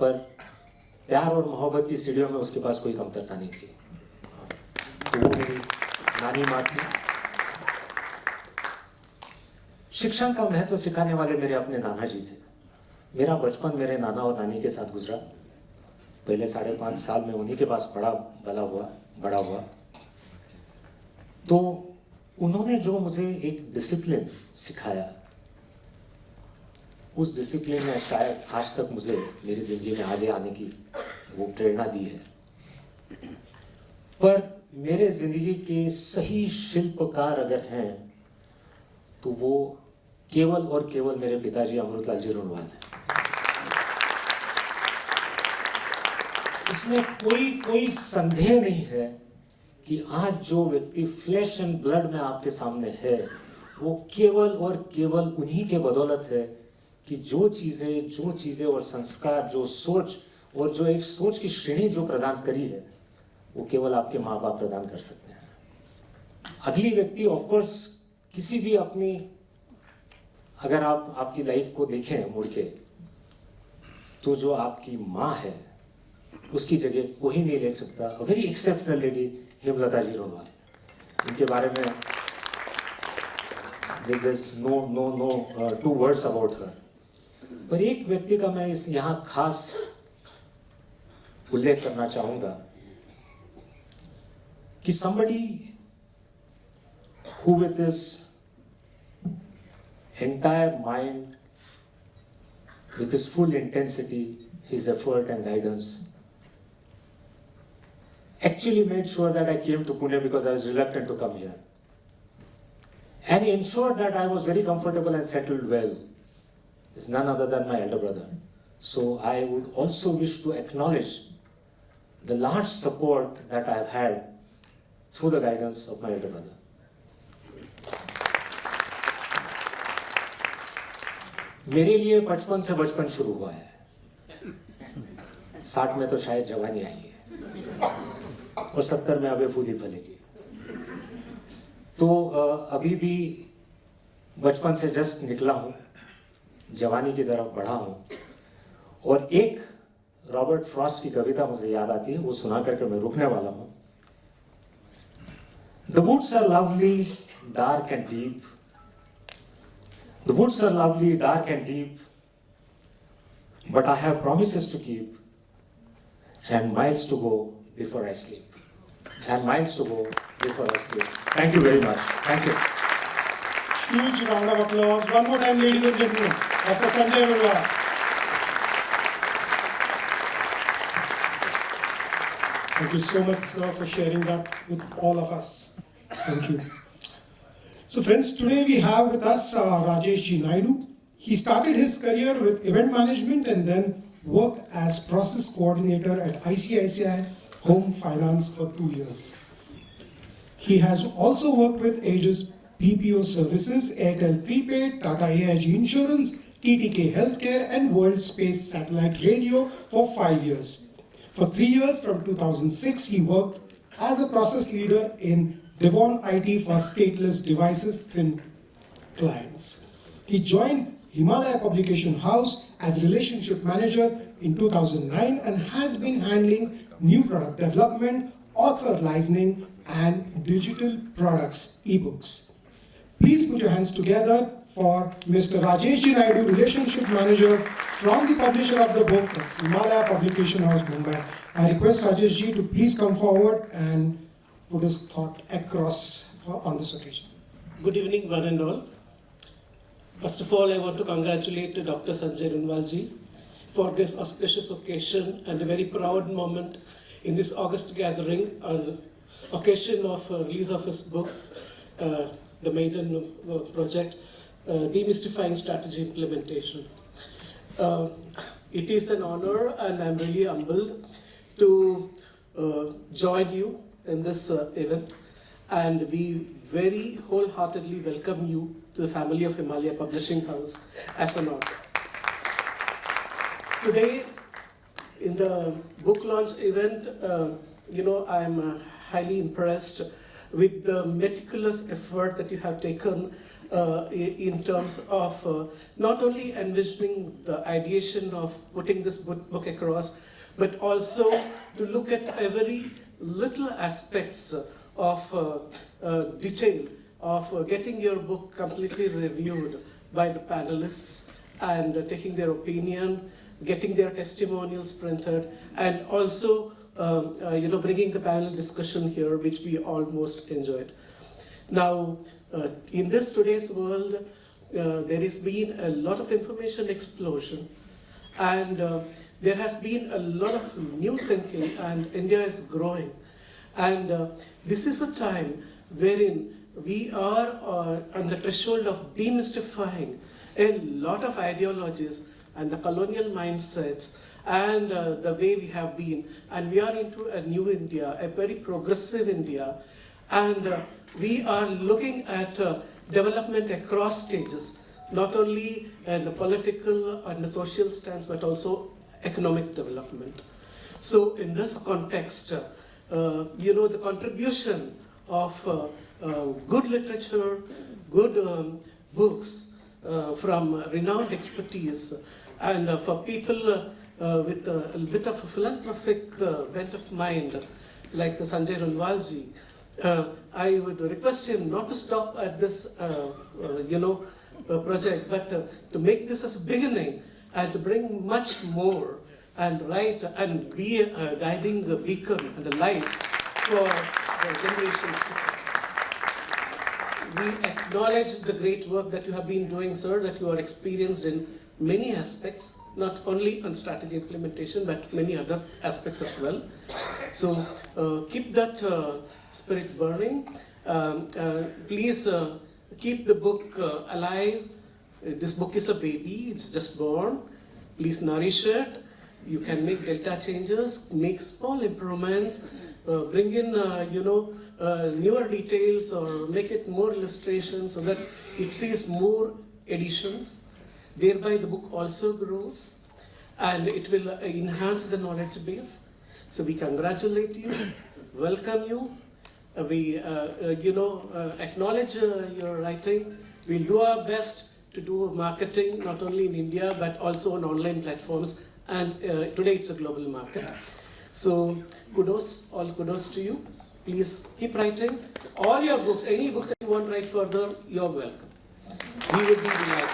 [SPEAKER 6] पर प्यार और मोहब्बत की सीढ़ियों में उसके पास कोई कमतरता नहीं थी. तो वो मेरी नानी माँ थी. शिक्षा का महत्व सिखाने वाले मेरे अपने नाना जी थे. मेरा बचपन मेरे नाना और नानी के साथ गुजरा. पहले 5.5 साल में उन्हीं के पास बड़ा हुआ. तो उन्होंने जो मुझे एक डिसिप्लिन सिखाया, उस डिसिप्लिन ने शायद आज तक मुझे मेरी जिंदगी में आगे आने की वो प्रेरणा दी है. पर मेरे जिंदगी के सही शिल्पकार अगर हैं तो वो केवल और केवल मेरे पिताजी अमृतलाल जी रुनवाल हैं। इसमें कोई संदेह नहीं है कि आज जो व्यक्ति फ्लैश एंड ब्लड में आपके सामने है, वो केवल और केवल उन्हीं के बदौलत है कि जो चीज़ें और संस्कार, जो सोच और जो एक सोच की श्रेणी जो प्रदान करी है, वो केवल आपके माँ बाप प्रदान कर सकते हैं। अगली व्यक्ति ऑफ कोर्स किसी भी अपनी, अगर आप आपकी लाइफ को देखें मुड़ के, तो जो आपकी माँ है उसकी जगह कोई नहीं ले सकता। A very exceptional lady Hemlata ji Runwal, इनके बारे में there's no two words about her। पर एक व्यक्ति का मैं इस यहाँ खास उल्लेख करना चाहूंगा कि somebody who with his entire mind, with his full intensity, his effort and guidance, actually made sure that I came to Pune because I was reluctant to come here. And he ensured that I was very comfortable and settled well, is none other than my elder brother. So I would also wish to acknowledge the large support that I have had through the guidance of my elder brother. मेरे लिए बचपन से बचपन शुरू हुआ है, 60 में तो शायद जवानी आई है और 70 में अबे फूली फलेगी। तो अभी भी बचपन से जस्ट निकला हूँ, जवानी की तरफ बढ़ा हूँ। और एक रॉबर्ट फ्रॉस्ट की कविता मुझे याद आती है, वो सुना करके मैं रुकने वाला हूँ। The woods are lovely, dark and deep. The woods are lovely, dark and deep, but I have promises to keep and miles to go before I sleep. And miles to go before I sleep. Thank you very much. Thank you.
[SPEAKER 1] Huge round of applause. One more time, ladies and gentlemen. Dr. Sanjay Runwal. Thank you so much, sir, for sharing that with all of us. Thank you. So friends, today we have with us Rajesh G. Naidu. He started his career with event management and then worked as process coordinator at ICICI Home Finance for 2 years. He has also worked with Aegis BPO Services, Airtel Prepaid, Tata AIG Insurance, TTK Healthcare and World Space Satellite Radio for 5 years. For 3 years, from 2006, he worked as a process leader in Devon IT for stateless devices thin clients. He joined Himalaya Publication House as relationship manager in 2009 and has been handling new product development, author licensing and digital products, ebooks. Please put your hands together for Mr. Rajesh G. Naidu, relationship manager from the publisher of the book, that's Himalaya Publication House, Mumbai. I request Rajesh Ji to please come forward and put his thought across on this occasion.
[SPEAKER 7] Good evening, one and all. First of all, I want to congratulate Dr. Sanjay Runwal ji for this auspicious occasion and a very proud moment in this August gathering on occasion of release of his book, the maiden project, Demystifying Strategy Implementation. It is an honor and I'm really humbled to join you in this event, and we very wholeheartedly welcome you to the family of Himalaya Publishing House as an author. Today, in the book launch event, I'm highly impressed with the meticulous effort that you have taken in terms of not only envisioning the ideation of putting this book across, but also to look at every little aspects of detail of getting your book completely reviewed by the panelists and taking their opinion, getting their testimonials printed, and also bringing the panel discussion here, which we almost enjoyed. Now, in this today's world, there has been a lot of information explosion, and there has been a lot of new thinking, and India is growing. And this is a time wherein we are on the threshold of demystifying a lot of ideologies and the colonial mindsets and the way we have been. And we are into a new India, a very progressive India. And we are looking at development across stages, not only in the political and the social stance, but also economic development. So in this context, the contribution of good literature, good books from renowned expertise, and for people with a bit of a philanthropic bent of mind, like Sanjay Runwal ji, I would request him not to stop at this, project, but to make this as a beginning and to bring much more and write and be a guiding beacon and a light for the generations to come. We acknowledge the great work that you have been doing, sir, that you are experienced in many aspects, not only on strategy implementation, but many other aspects as well. So keep that spirit burning. Please keep the book alive. This book is a baby, it's just born. Please nourish it. You can make delta changes, make small improvements, bring in newer details or make it more illustrations so that it sees more editions. Thereby the book also grows and it will enhance the knowledge base. So we congratulate you, welcome you. We acknowledge your writing. We'll do our best to do marketing not only in India but also on online platforms, and today it's a global market. So kudos, all kudos to you. Please keep writing. All your books, any books that you want to write further, you're welcome. We would be delighted.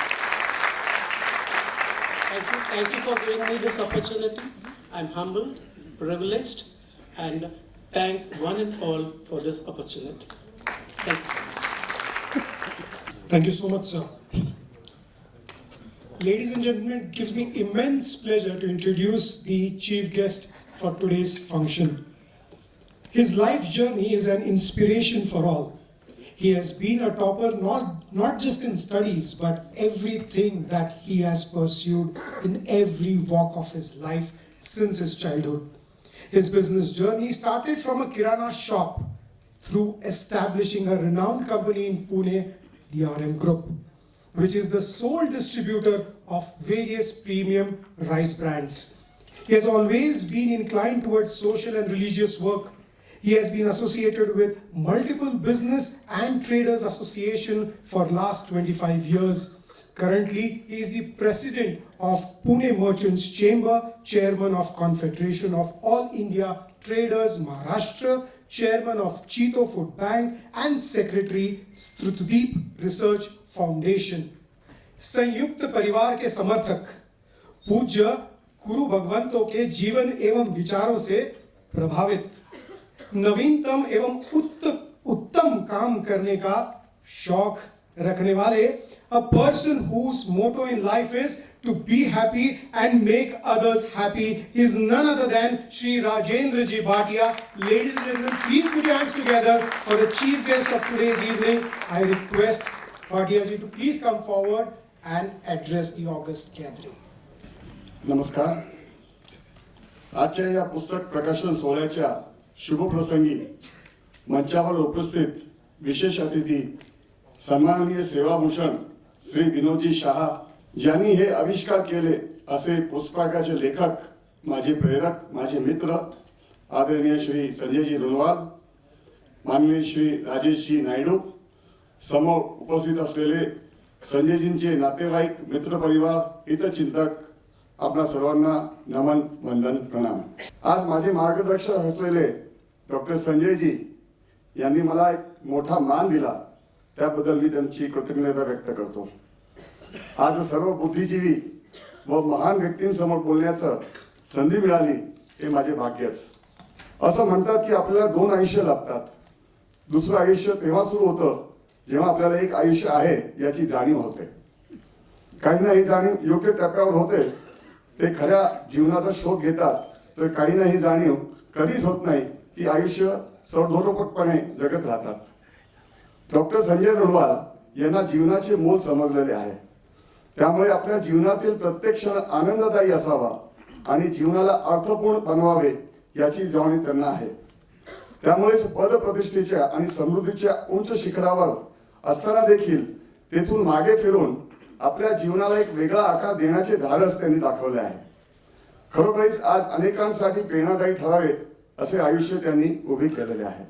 [SPEAKER 7] Thank you for giving me this opportunity. I'm humbled, privileged, and thank one and all for this opportunity. Thanks.
[SPEAKER 1] Thank you so much, sir. Ladies and gentlemen, it gives me immense pleasure to introduce the chief guest for today's function. His life journey is an inspiration for all. He has been a topper not just in studies, but everything that he has pursued in every walk of his life since his childhood. His business journey started from a kirana shop through establishing a renowned company in Pune, the RM Group, which is the sole distributor of various premium rice brands. He has always been inclined towards social and religious work. He has been associated with multiple business and traders association for last 25 years. Currently, he is the president of Pune Merchants Chamber, chairman of Confederation of All India Traders Maharashtra, chairman of Cheeto Food Bank, and secretary Strutdeep Research Foundation. संयुक्त परिवार के समर्थक, पूज्य गुरु भगवंतों के जीवन एवं विचारों से प्रभावित, नवीनतम एवं उत्तम काम करने का शौक रखने वाले, a person whose motto in life is to be happy and make others happy, is none other than Shri Rajendra Ji Bhatia. Ladies and gentlemen, please put your hands together for the chief guest of today's evening. I request Bhatia Ji to please come forward and address the august gathering.
[SPEAKER 8] नमस्कार. आजच्या या पुस्तक प्रकाशन सोहळ्याच्या शुभप्रसंगी मंचावर उपस्थित विशेष अतिथी सन्माननीय सेवाभूषण श्री विनोदजी शहा, ज्यांनी हे आविष्कार केले असे पुस्तकाचे लेखक, माझे प्रेरक, माझे मित्र आदरणीय श्री संजयजी रुनवाल, माननीय श्री राजेशजी नायडू, समोर उपस्थित असलेले संजयजींचे नातेवाईक, मित्रपरिवार, हितचिंतक, आपणा सर्वांना नमन, वंदन, प्रणाम. आज माझे मार्गदर्शक असलेले डॉक्टर संजयजी यांनी मला एक मोठा मान दिला, त्याबद्दल मी त्यांची कृतज्ञता व्यक्त करतो. आज सर्व बुद्धिजीवी व महान व्यक्तींसमोर बोलण्याचं संधी मिळाली हे माझे भाग्यच. असं म्हणतात की आपल्याला दोन आयुष्य लाभतात. दुसरं आयुष्य तेव्हा सुरू होतं जेव्हा आपल्याला एक आयुष्य आहे याची जाणीव होते. काहींना ही जाणीव योग्य टप्प्यावर होते, ते खऱ्या जीवनाचा शोध घेतात, तर काहींना ही जाणीव कधीच होत नाही, ती आयुष्य सडधोडपटपणे जगत राहतात. डॉक्टर संजय रुणवाल यांना जीवनाचे मोल समजलेले आहे. त्यामुळे आपल्या जीवनातील प्रत्येक क्षण आनंददायी असावा आणि जीवनाला अर्थपूर्ण बनवावे याची जाणीव त्यांना आहे. त्यामुळेच पदप्रतिष्ठेच्या आणि समृद्धीच्या उंच शिखरावर असताना देखील तेथून मागे फिरून आपल्या जीवनाला एक वेगळा आकार देण्याचे धाडस त्यांनी दाखवले आहे. खरोखरीच आज अनेकांसाठी प्रेरणादायी ठरावे असे आयुष्य त्यांनी उभे केलेले आहे.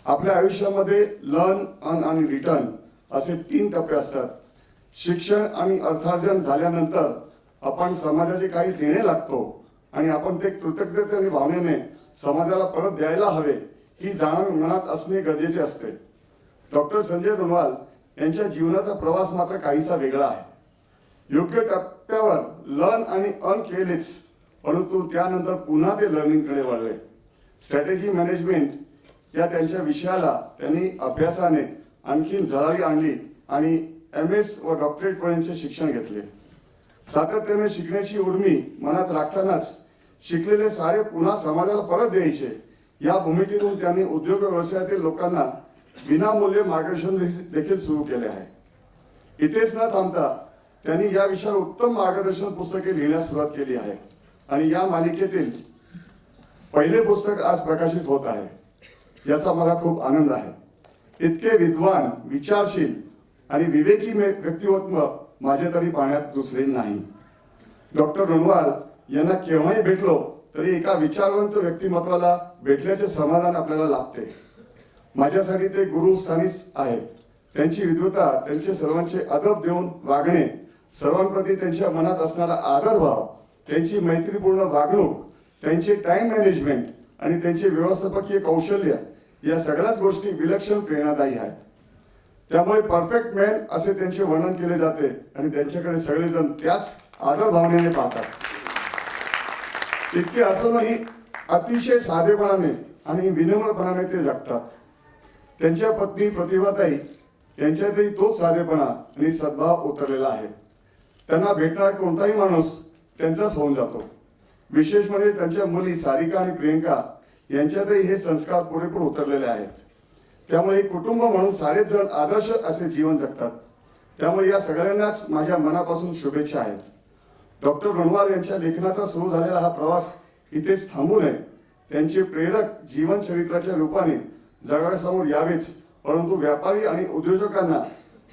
[SPEAKER 8] आपल्या आयुष्यामध्ये लर्न, अर्न आणि रिटर्न असे 3 टप्पे असतात. शिक्षण आणि अर्थार्जन झाल्यानंतर आपण समाजाचे काही देणे लागतो आणि आपण ते कृतज्ञतेने भावनेने समाजाला परत द्यायला हवे ही जाणीव मनात असणे गरजेचे असते. डॉक्टर संजय रुणवाल यांच्या जीवनाचा प्रवास मात्र काहीसा वेगळा आहे. योग्य टप्प्यावर लर्न आणि अर्न केलेच, परंतु त्यानंतर पुन्हा ते लर्निंगकडे वळले. स्ट्रॅटेजी मॅनेजमेंट या त्यांच्या विषयाला त्यांनी अभ्यासाने आणखीन झळाळी आणली आणि MS व डॉक्टरेटपर्यंतचे शिक्षण घेतले. सातत्याने शिकण्याची उर्मी मनात राखतानाच शिकलेले सारे पुन्हा समाजाला परत द्यायचे या भूमिकेतून त्यांनी उद्योग व्यवसायातील लोकांना विनामूल्य मार्गदर्शन देखील सुरू केले आहे. इथेच न थांबता त्यांनी या विषयावर उत्तम मार्गदर्शन पुस्तके लिहिण्यास सुरुवात केली आहे आणि या मालिकेतील पहिले पुस्तक आज प्रकाशित होत आहे. याचा मला खूप आनंद आहे. इतके विद्वान, विचारशील आणि विवेकी व्यक्तिमत्व माझे तरी पाहण्यात दुसरे नाही. डॉक्टर रुणवाल यांना केव्हाही भेटलो तरी एका विचारवंत व्यक्तिमत्वाला भेटल्याचे समाधान आपल्याला लाभते. माझ्यासाठी ते गुरुस्थानीच आहे. त्यांची विद्वत्ता, त्यांचे सर्वांचे अदब देऊन वागणे, सर्वांप्रती त्यांच्या मनात असणारा आदरभाव, त्यांची मैत्रीपूर्ण वागणूक, त्यांचे टाइम मॅनेजमेंट आणि त्यांचे व्यवस्थापकीय कौशल्य या सगळ्याच गोष्टी विलक्षण प्रेरणादायी आहेत. त्यामुळे परफेक्ट मॅन असे त्यांचे वर्णन केले जाते आणि त्यांच्याकडे सगळेजण त्याच आदर भावनेने पाहतात. इतके असूनही अतिशय साधेपणाने आणि विनम्रपणाने ते जगतात. त्यांच्या पत्नी प्रतिभाताई यांच्यातही तोच साधेपणा आणि सद्भाव उतरलेला आहे. त्यांना भेटणारा कोणताही माणूस त्यांचाच होऊन जातो. विशेष म्हणजे त्यांच्या मुली सारिका आणि प्रियंका यांच्यातही हे संस्कार पुरेपूर उतरलेले आहेत. त्यामुळे कुटुंब म्हणून सारेच जण आदर्श असे जीवन जगतात. त्यामुळे या सगळ्यांनाच माझ्या मनापासून शुभेच्छा आहेत. डॉक्टर रुणवाल यांच्या लेखनाचा सुरू झालेला हा प्रवास इथेच थांबू नये. त्यांचे प्रेरक जीवन चरित्राच्या रूपाने जगासमोर यावेच, परंतु व्यापारी आणि उद्योजकांना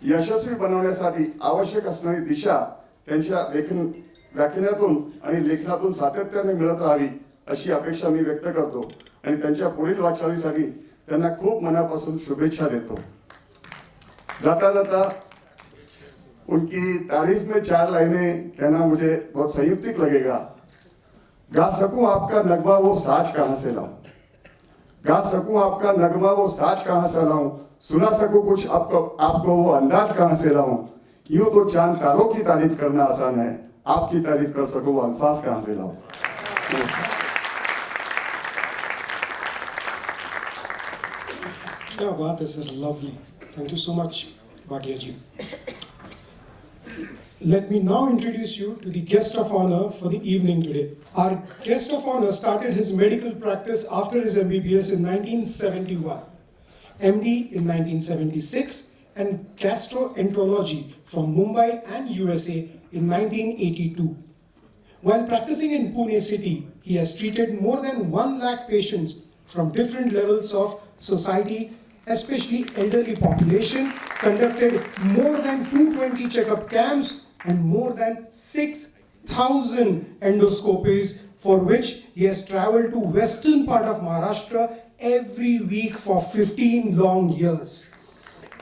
[SPEAKER 8] यशस्वी बनवण्यासाठी आवश्यक असणारी दिशा त्यांच्या व्याख्यानातून आणि लेखनातून सातत्याने मिळत राहावी अशी अपेक्षा मी व्यक्त करतो आणि त्यांच्या पुढील वाटचालीसाठी त्यांना खूप मनापासून शुभेच्छा देतो. जाता जाता उनकी तारीफ में 4 लाइनें कहना मुझे बहुत संयुक्तिक लगेगा. गा सकूं आपका नगमा वो साज कहाँ से लाऊं, गा सकूं आपका नगमा वो साज कहाँ से लाऊं, सुना सकूं कुछ आपको वो अंदाज कहाँ से लाऊं. यूं तो चांद तारों की तारीफ करना आसान है, आपकी तारीफ कर सकूं वो अल्फाज कहाँ से लाऊं.
[SPEAKER 1] क्या बात है sir, lovely. Thank you so much Bhatia ji. Let me now introduce you to the guest of honor for the evening today. Our guest of honor started his medical practice after his MBBS in 1971, MD in 1976, and gastroenterology from Mumbai and USA in 1982. While practicing in Pune city, he has treated more than 1 lakh patients from different levels of society, especially elderly population, conducted more than 220 checkup camps and more than 6,000 endoscopies, for which he has traveled to western part of Maharashtra every week for 15 long years.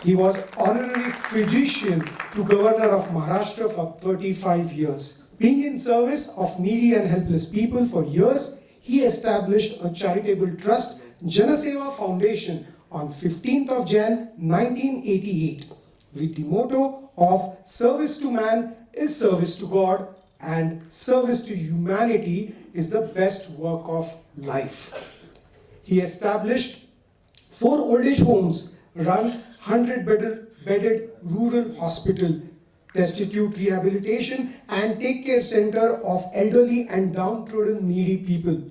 [SPEAKER 1] He was honorary physician to Governor of Maharashtra for 35 years. Being in service of needy and helpless people for years, he established a charitable trust, Janaseva Foundation, on 15th of Jan 1988, with the motto of service to man is service to God and service to humanity is the best work of life. He established 4 old age homes, runs 100-bedded rural hospital, destitute rehabilitation and take care center of elderly and downtrodden needy people.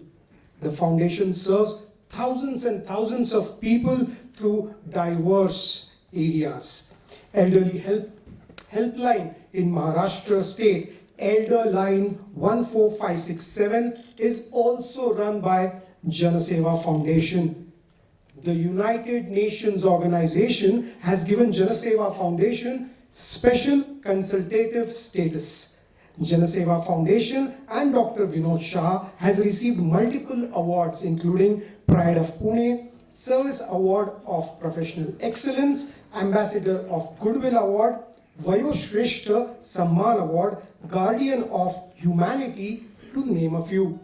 [SPEAKER 1] The foundation serves thousands and thousands of people through diverse areas. Elderly helpline in Maharashtra state, Elder Line 14567, is also run by Janaseva Foundation. The United Nations organization has given Janaseva Foundation special consultative status. Janaseva Foundation and Dr. Vinod Shah has received multiple awards including Pride of Pune, Service Award of Professional Excellence, Ambassador of Goodwill Award, Vayoshreshta Samman Award, Guardian of Humanity, to name a few.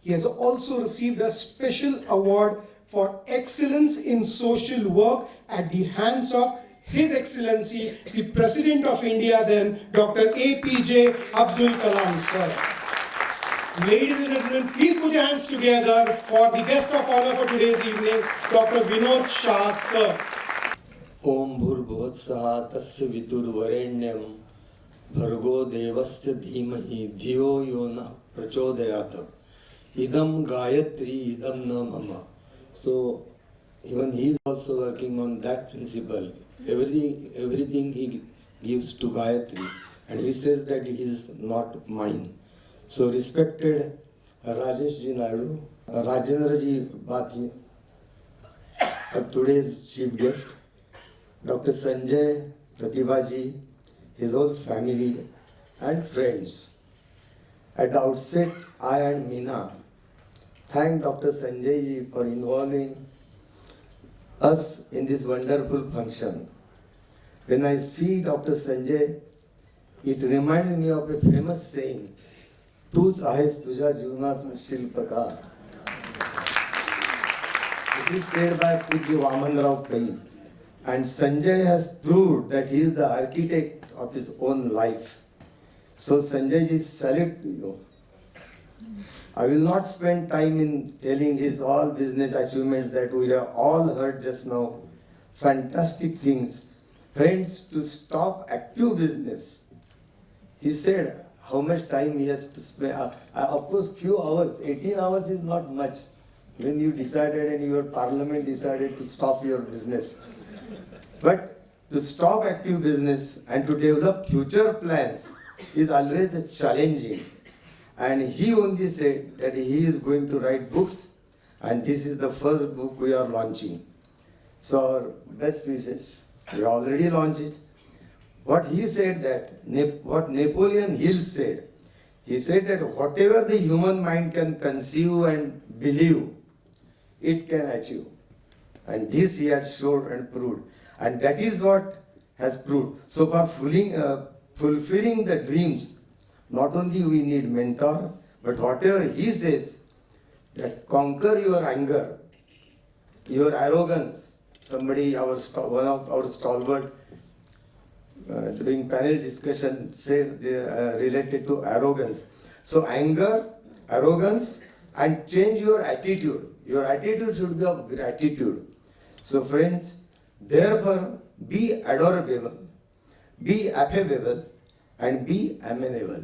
[SPEAKER 1] He has also received a special award for excellence in social work at the hands of His Excellency, the President of India then, Dr. APJ Abdul Kalam, sir. Ladies and gentlemen, please put your hands together for the guest of honor for today's evening, Dr. Vinod Shah, sir.
[SPEAKER 9] ओम भूर्भुवत्सः तस्य वितुर्वरेण्यं भर्गो देवस्य धीमहि धियो यो न प्रचोदयात् idam gayatri idam na mama. So even he is also working on that principle. Everything he gives to Gayatri, and he says that it is not mine. So respected Rajesh Ji Naidu, Rajendra Ji Bhatia, today's chief guest, Dr. Sanjay, Pratibha Ji, his whole family and friends. At the outset, I and Meena thank Dr. Sanjay Ji for involving us in this wonderful function. When I see Dr. Sanjay, it reminds me of a famous saying, "Tu's आहेस तुझ्या जीवनाचा शिल्पकार." This is said by Pujya Vamanrao Pai. And Sanjay has proved that he is the architect of his own life. So Sanjay ji, salute to you. I will not spend time in telling his all business achievements that we have all heard just now. Fantastic things. Friends, to stop active business. He said how much time he has to spend. Of course, few hours, 18 hours is not much. When you decided and your parliament decided to stop your business. But to stop active business and to develop future plans is always challenging. And he only said that he is going to write books, and this is the first book we are launching. So our best wishes, we already launched it. What he said that, what Napoleon Hill said, he said that whatever the human mind can conceive and believe, it can achieve. And this he had showed and proved. And that is what has proved. So for fulfilling the dreams, not only we need mentor, but whatever he says, that conquer your anger, your arrogance. Somebody, one of our stalwart, during panel discussion said related to arrogance. So anger, arrogance, and change your attitude. Your attitude should be of gratitude. So friends, therefore be adorable, be affable, and be amenable.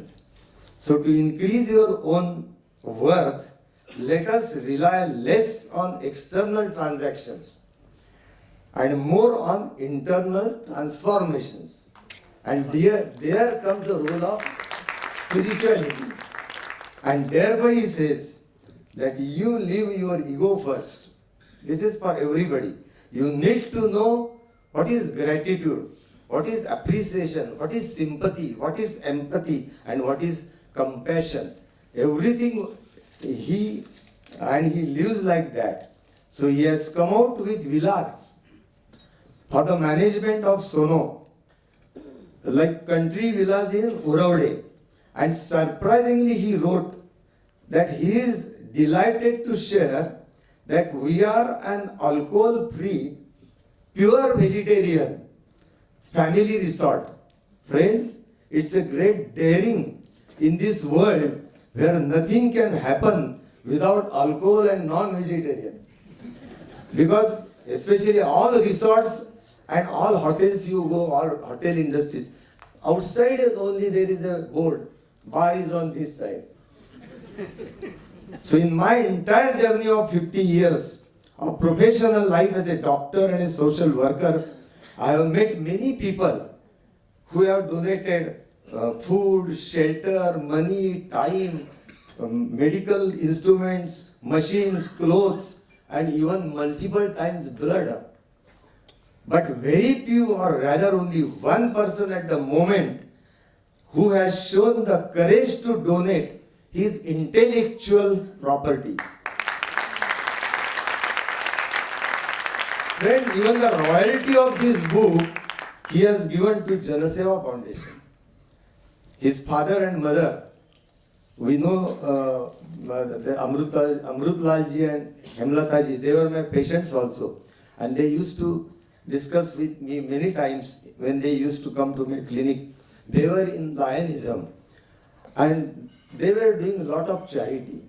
[SPEAKER 9] So to increase your own worth, let us rely less on external transactions and more on internal transformations. And there comes the role of spirituality. And thereby he says that you leave your ego first. This is for everybody. You need to know what is gratitude, what is appreciation, what is sympathy, what is empathy, and what is compassion. Everything he lives like that. So he has come out with villas for the management of Sono, like country villas in Uravde. And surprisingly he wrote that he is delighted to share that we are an alcohol-free, pure vegetarian family resort. Friends, it's a great daring in this world where nothing can happen without alcohol and non-vegetarian. Because especially all resorts and all hotels you go, all hotel industries, outside only there is a board, bar is on this side. So in my entire journey of 50 years of professional life as a doctor and a social worker, I have met many people who have donated food, shelter, money, time, medical instruments, machines, clothes, and even multiple times blood. But very few, or rather only one person at the moment, who has shown the courage to donate his intellectual property. Friends, even the royalty of this book he has given to Janaseva Foundation. His father and mother, we know the Amrutlalji and Hemlataji, they were my patients also. And they used to discuss with me many times when they used to come to my clinic. They were in Lionism and they were doing a lot of charity.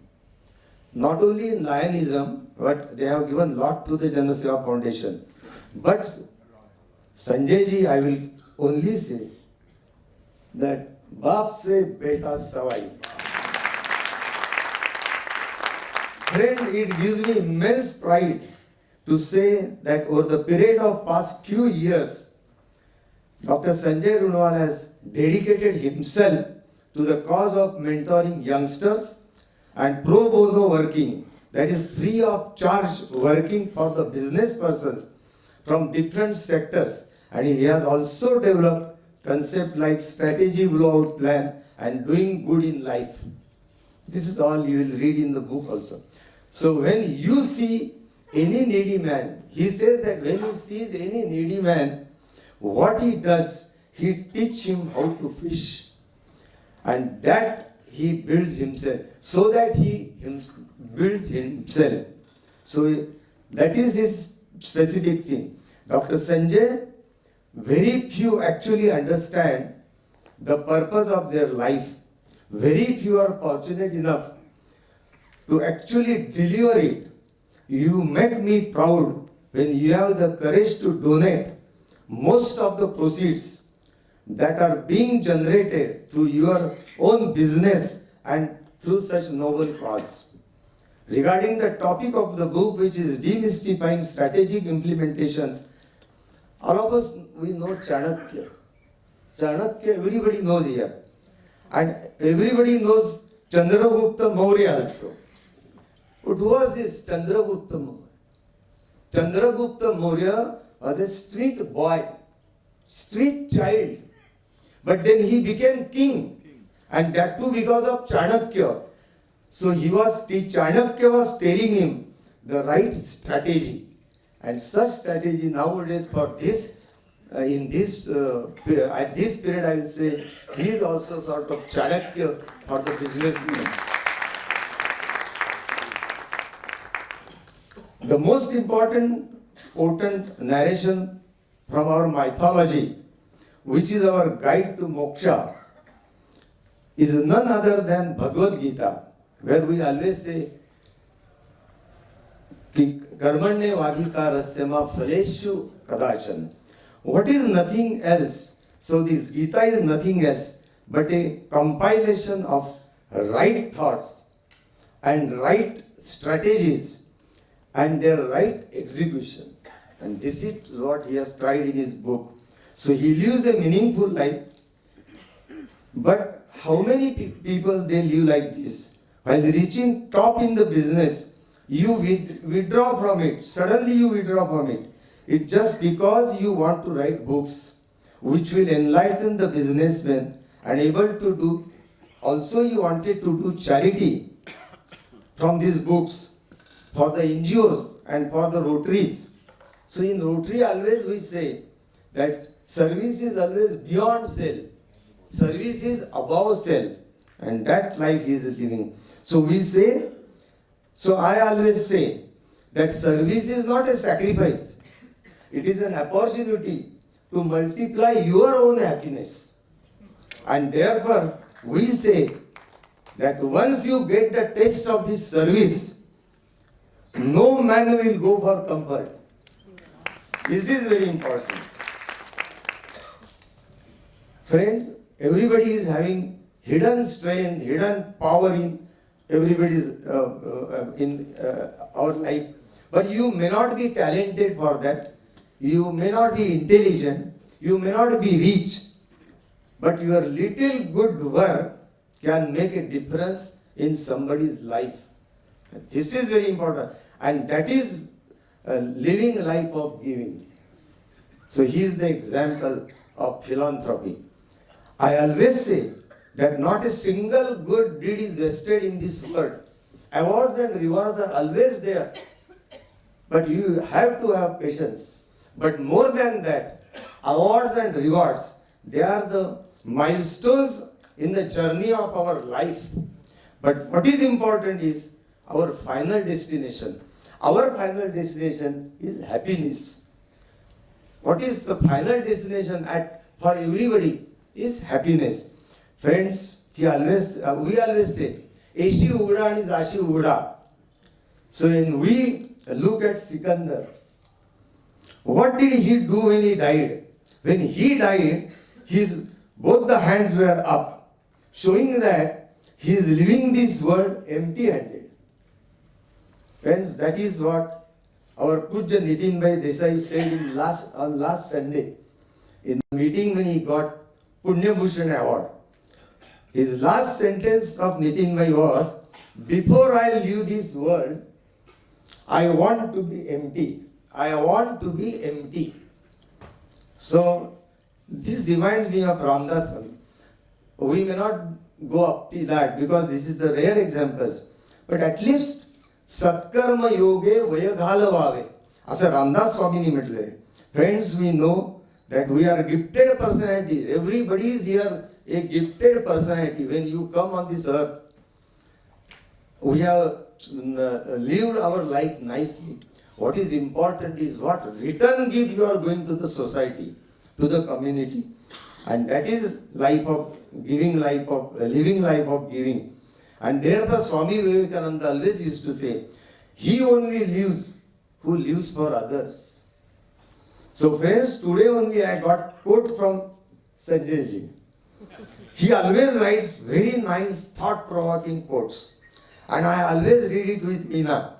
[SPEAKER 9] Not only in Lionism, but they have given a lot to the Janaseva Foundation. But Sanjay ji, I will only say that Baap se beta savai. Friend, it gives me immense pride to say that over the period of past few years, Dr. Sanjay Runwal has dedicated himself to the cause of mentoring youngsters and pro bono working, that is free of charge working for the business persons from different sectors. And he has also developed concepts like strategy blowout plan and doing good in life. This is all you will read in the book also. So when you see any needy man, he says that when he sees any needy man, what he does, he teach him how to fish. And that he builds himself, so that he builds himself. So that is his specific thing. Dr. Sanjay, very few actually understand the purpose of their life. Very few are fortunate enough to actually deliver it. You make me proud when you have the courage to donate most of the proceeds that are being generated through your own business and through such noble cause. Regarding the topic of the book, which is Demystifying Strategic Implementations, all of us, we know Chanakya. Chanakya, everybody knows here. And everybody knows Chandragupta Maurya also. But who was this Chandragupta Maurya? Chandragupta Maurya was a street boy, street child. But then he became king. And that too because of Chanakya. So Chanakya was telling him the right strategy. And such strategy nowadays for this, at this period I will say, he is also sort of Chanakya for the businessman. The most important potent narration from our mythology, which is our guide to moksha, is none other than Bhagavad Gita, where we always say, Karmanye vadhikarasyama phaleshu kadachan. What is nothing else? So this Gita is nothing else but a compilation of right thoughts and right strategies and their right execution. And this is what he has tried in his book. So he lives a meaningful life. But how many people they live like this? While reaching top in the business, you withdraw from it. Suddenly you withdraw from it. It's just because you want to write books which will enlighten the businessman and able to do. Also you wanted to do charity from these books for the NGOs and for the Rotaries. So in Rotary always we say that service is always beyond self. Service is above self. And that life he is living. So we say, so I always say that service is not a sacrifice. It is an opportunity to multiply your own happiness. And therefore we say that once you get the taste of this service, no man will go for comfort. This is very important. Friends, everybody is having hidden strength, hidden power in everybody's our life. But you may not be talented for that. You may not be intelligent, you may not be rich, but your little good work can make a difference in somebody's life. This is very important, and that is a living life of giving. So he is the example of philanthropy. I always say that not a single good deed is wasted in this world. Awards and rewards are always there, but you have to have patience. But more than that, awards and rewards, they are the milestones in the journey of our life. But what is important is our final destination. Our final destination is happiness. What is the final destination for everybody is happiness. Friends, we always say, Eshi ugda and Zashi ugda. So when we look at Sikandar, what did he do when he died? When he died, both the hands were up, showing that he is leaving this world empty-handed. Friends, that is what our Pujya Nitin Bhai Desai said on last Sunday in the meeting when he got Punya Bhushan Award. His last sentence of Nitin Bhai was, before I leave this world, I want to be empty. I want to be empty. So, this reminds me of Ramdas. We may not go up to that because this is the rare examples. But at least, Satkarma Yoge Vayaghalavave. As a Ramdas Swamini म्हटले. Friends, we know that we are gifted personalities. Everybody is here a gifted personality. When you come on this earth, we have lived our life nicely. What is important is what return gift you are going to the society, to the community. And that is living life of giving. And therefore Swami Vivekananda always used to say, he only lives who lives for others. So friends, today only I got quote from Sanjay ji. He always writes very nice thought-provoking quotes. And I always read it with Meena.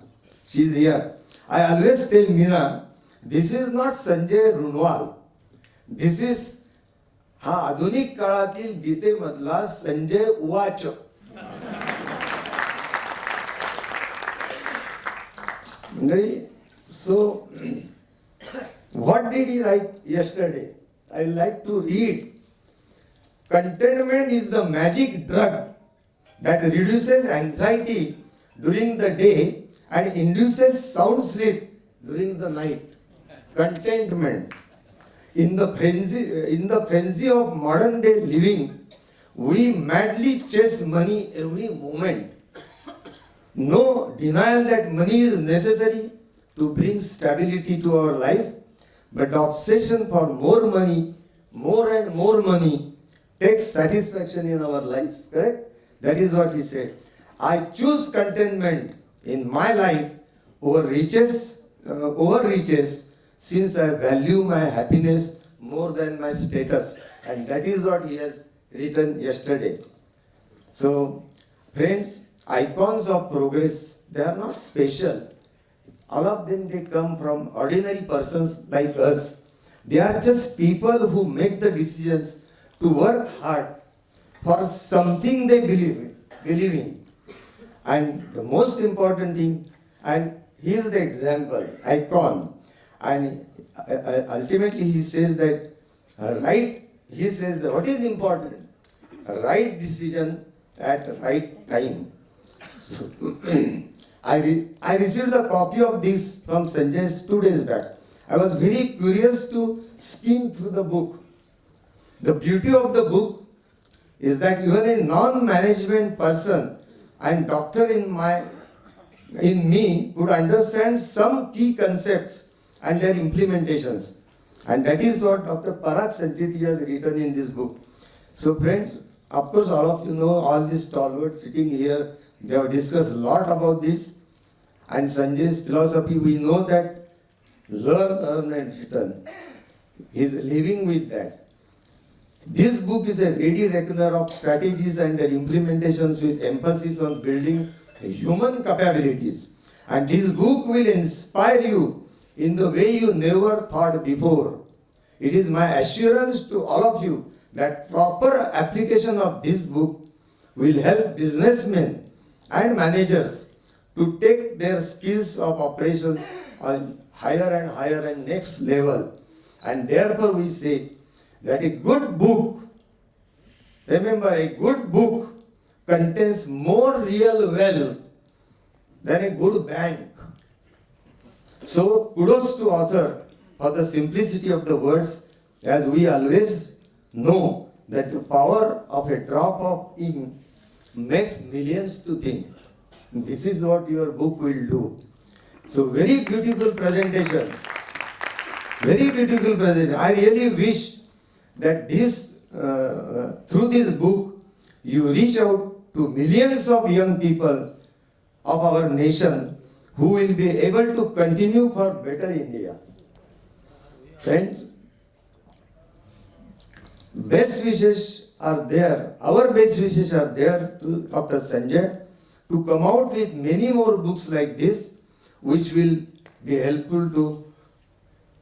[SPEAKER 9] She is here. I always tell Meena, this is not Sanjay Runwal. This is आधुनिक काळातील गीतेमधला संजय उवाच. So, what did he write yesterday? I like to read. Contentment is the magic drug that reduces anxiety during the day and induces sound sleep during the night. Contentment. In the frenzy of modern day living, we madly chase money every moment. No denial that money is necessary to bring stability to our life, but the obsession for more money, more and more money, takes satisfaction in our life. Correct? That is what he said. I choose contentment in my life over riches, since I value my happiness more than my status. And that is what he has written yesterday. So, friends, icons of progress, they are not special. All of them, they come from ordinary persons like us. They are just people who make the decisions to work hard for something they believe in. And the most important thing, and he is the example, icon. And ultimately he says that what is important? Right decision at right time. So, I received a copy of this from Sanjay 2 days back. I was very curious to skim through the book. The beauty of the book is that even a non-management person and doctor in me would understand some key concepts and their implementations. And that is what Dr. Parag Sancheti has written in this book. So friends, of course all of you know all these stalwarts sitting here, they have discussed a lot about this. And Sanjay's philosophy, we know that learn, earn and return. He is living with that. This book is a ready reckoner of strategies and their implementations with emphasis on building human capabilities. And this book will inspire you in the way you never thought before. It is my assurance to all of you that proper application of this book will help businessmen and managers to take their skills of operations on higher and higher and next level. And therefore we say that a good book, remember, a good book contains more real wealth than a good bank. So kudos to author for the simplicity of the words, as we always know that the power of a drop of ink makes millions to think. This is what your book will do. So very beautiful presentation. Very beautiful presentation. I really wish that through this book, you reach out to millions of young people of our nation who will be able to continue for better India. Friends, best wishes are there. Our best wishes are there to Dr. Sanjay to come out with many more books like this, which will be helpful to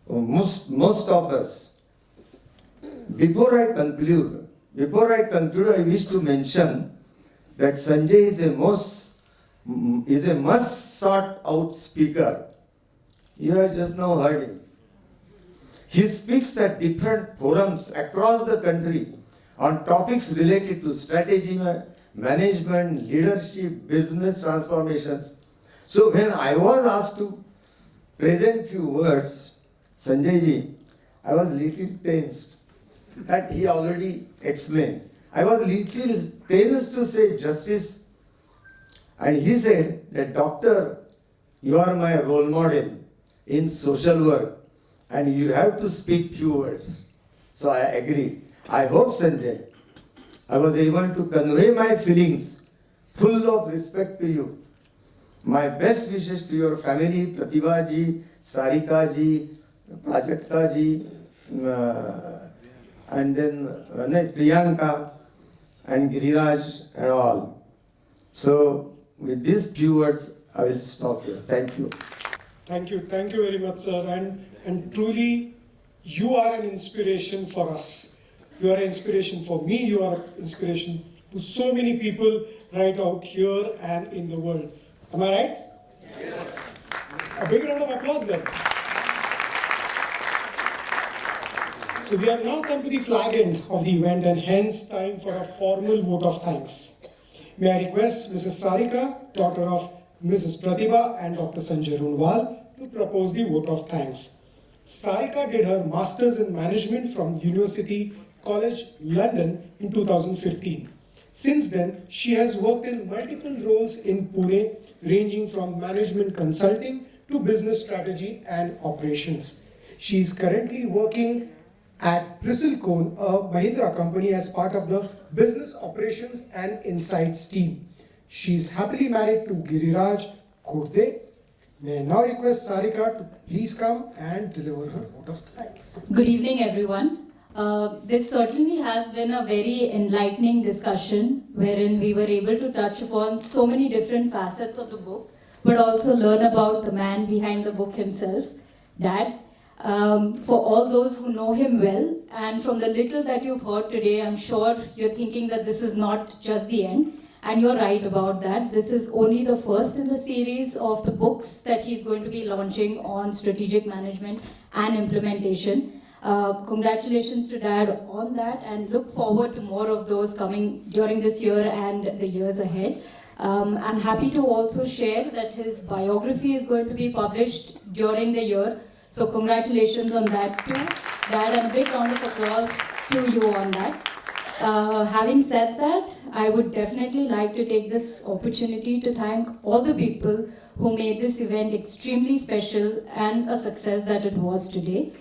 [SPEAKER 9] most of us. Before I conclude, I wish to mention that Sanjay is a must sought out speaker. You have just now heard him. He speaks at different forums across the country on topics related to strategy, management, leadership, business transformations. So when I was asked to present few words, Sanjay ji, I was little tensed. That he already explained. I was little tensed to say justice. And he said that, doctor, you are my role model in social work and you have to speak few words. So I agreed. I hope, Sanjay, I was able to convey my feelings full of respect to you. My best wishes to your family, Pratibha ji, Sarika ji, Prajakta ji, and then Priyanka and Giriraj and all. So with these few words, I will stop here. Thank you.
[SPEAKER 1] Thank you very much, sir. And truly, you are an inspiration for us. You are an inspiration for me. You are an inspiration to so many people right out here and in the world. Am I right? Yes. A big round of applause then. So we have now come to the flag end of the event and hence time for a formal vote of thanks. May I request Mrs. Sarika, daughter of Mrs. Pratibha and Dr. Sanjay Runwal, to propose the vote of thanks. Sarika did her Masters in Management from University College London in 2015. Since then, she has worked in multiple roles in Pune, ranging from management consulting to business strategy and operations. She is currently working at Bristlecone, a Mahindra company, as part of the Business Operations and Insights team. She is happily married to Giriraj Khorde. May I now request Sarika to please come and deliver her vote of thanks.
[SPEAKER 10] Good evening, everyone. This certainly has been a very enlightening discussion wherein we were able to touch upon so many different facets of the book, but also learn about the man behind the book himself, Dad. For all those who know him well, and from the little that you've heard today, I'm sure you're thinking that this is not just the end. And you're right about that. This is only the first in the series of the books that he's going to be launching on strategic management and implementation. Congratulations to Dad on that, and look forward to more of those coming during this year and the years ahead. I'm happy to also share that his biography is going to be published during the year. So congratulations on that too, Dad, and a big round of applause to you on that. Having said that, I would definitely like to take this opportunity to thank all the people who made this event extremely special and a success that it was today.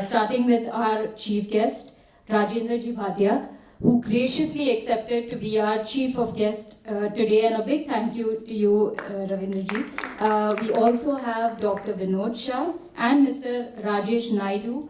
[SPEAKER 10] Starting with our chief guest, Rajendra Ji Bhatia, who graciously accepted to be our chief of guest today, and a big thank you to you, Ravindra Ji. We also have Dr. Vinod Shah and Mr. Rajesh Naidu.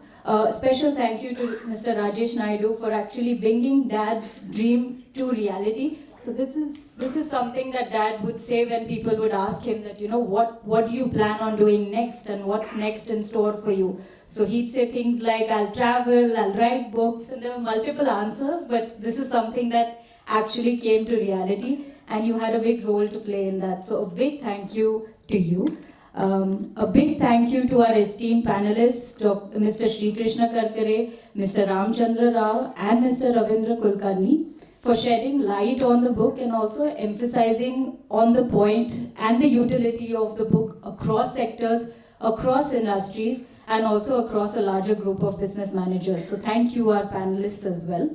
[SPEAKER 10] Special thank you to Mr. Rajesh Naidu for actually bringing Dad's dream to reality So this is something that Dad would say when people would ask him that, what do you plan on doing next and what's next in store for you? So he'd say things like, I'll travel, I'll write books, and there were multiple answers, but this is something that actually came to reality, and you had a big role to play in that. So a big thank you to you. A big thank you to our esteemed panelists, Mr. Sri Krishna Karkare, Mr. Ramchandra Rao, and Mr. Ravindra Kulkarni, for shedding light on the book and also emphasizing on the point and the utility of the book across sectors, across industries, and also across a larger group of business managers. So thank you, our panelists, as well.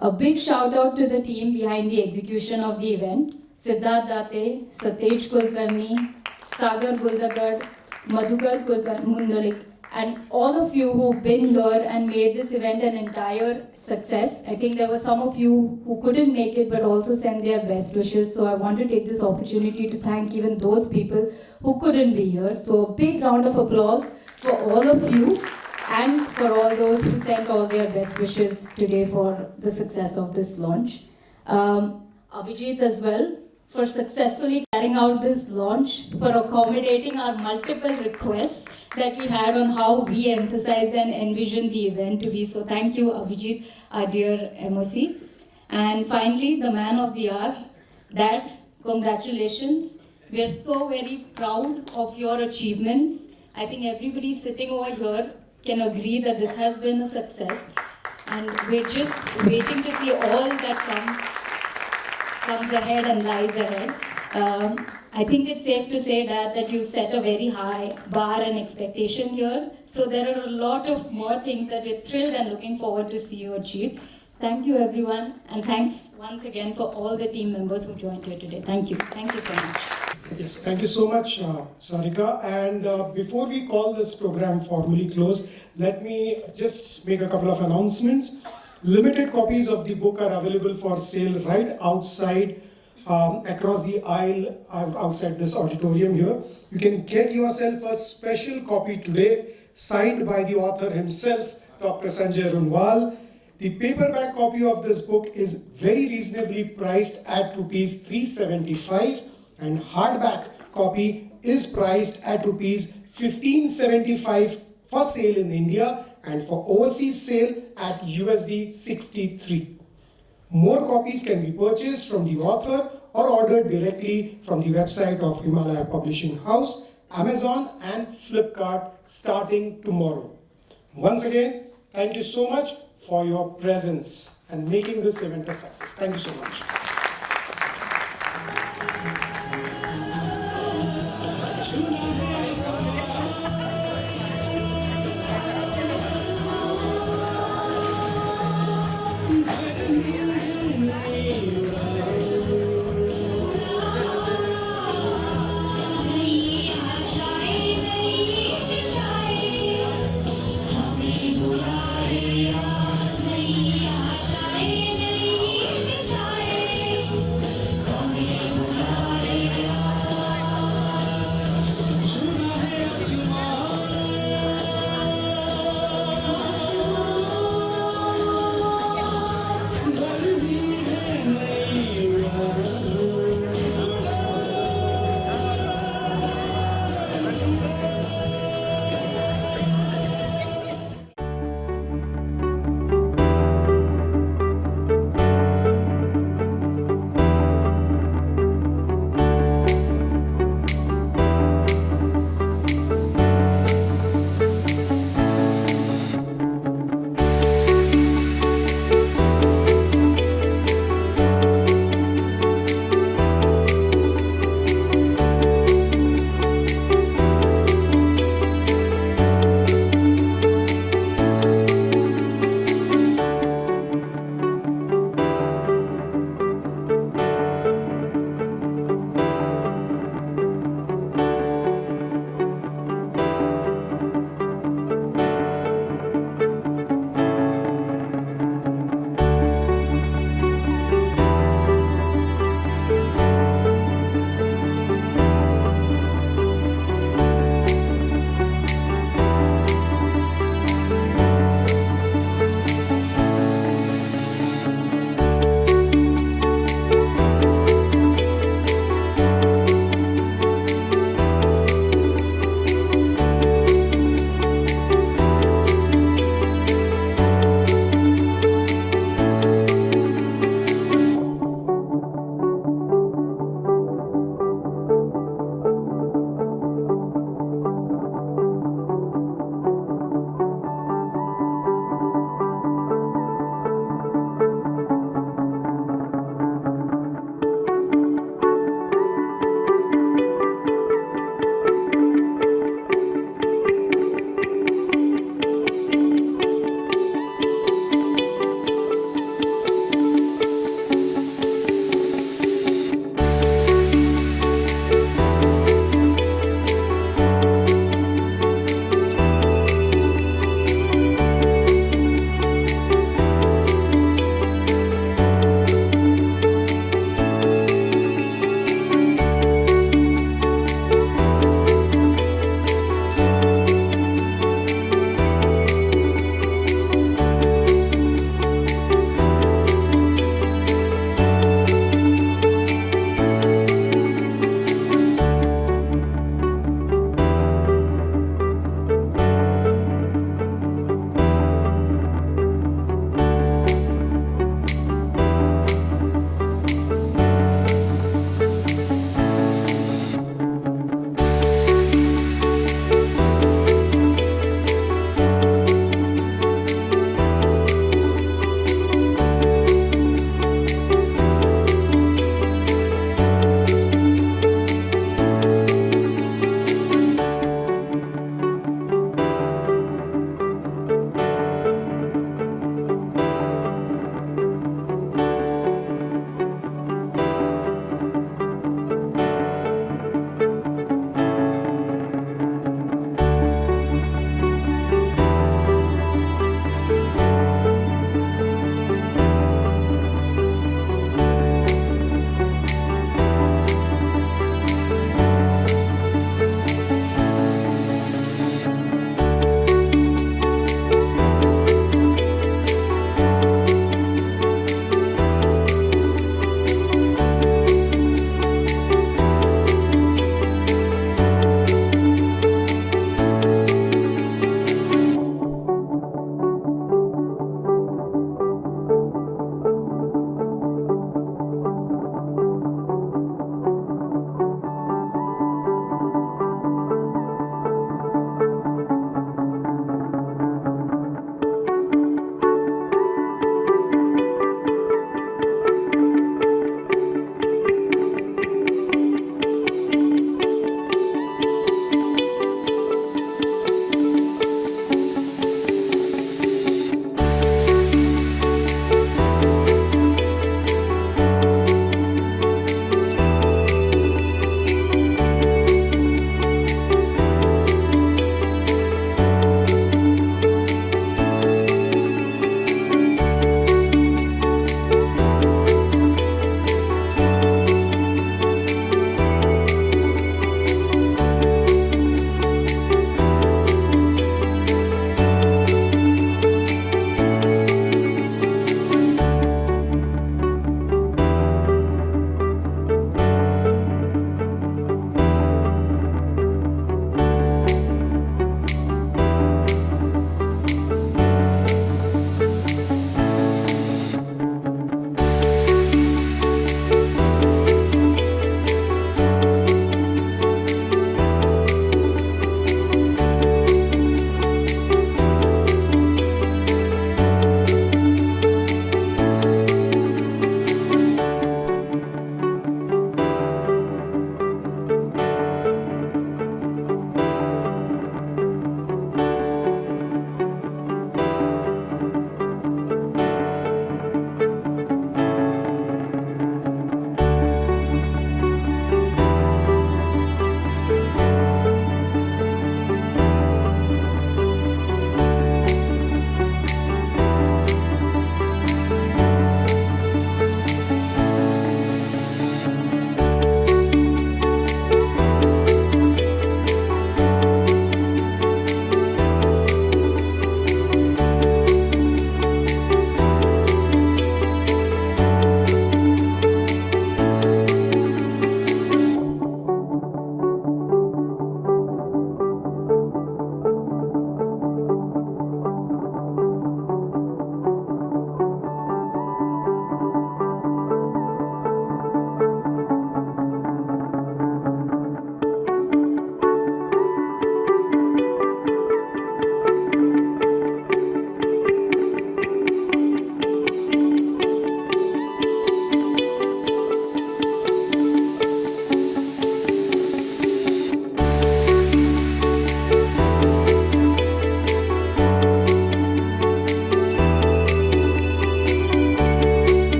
[SPEAKER 10] A big shout out to the team behind the execution of the event: Siddharth Date, Satej Kulkarni, Sagar Guldagad, Madhukar Mundalik, and all of you who've been here and made this event an entire success. I think there were some of you who couldn't make it but also sent their best wishes. So I want to take this opportunity to thank even those people who couldn't be here. So a big round of applause for all of you and for all those who sent all their best wishes today for the success of this launch. Abhijit as well, for successfully carrying out this launch, for accommodating our multiple requests that we had on how we emphasized and envisioned the event to be. So thank you, Abhijit, our dear MOC. And finally, the man of the hour, Dad, congratulations. We are so very proud of your achievements. I think everybody sitting over here can agree that this has been a success. And we're just waiting to see all that comes ahead and lies ahead. I think it's safe to say that you set a very high bar and expectation here. So there are a lot of more things that we're thrilled and looking forward to see you achieve. Thank you, everyone, and thanks once again for all the team members who joined here today. Thank you. Thank you so much.
[SPEAKER 1] Yes, thank you so much, Sarika. And before we call this program formally closed, let me just make a couple of announcements. Limited copies of the book are available for sale right outside, across the aisle, outside this auditorium here. You can get yourself a special copy today, signed by the author himself, Dr. Sanjay Runwal. The paperback copy of this book is very reasonably priced at rupees 375, and hardback copy is priced at rupees 1575 for sale in India and for overseas sale at USD 63. More copies can be purchased from the author or ordered directly from the website of Himalaya Publishing House, Amazon and Flipkart starting tomorrow. Once again, thank you so much for your presence and making this event a success. Thank you so much.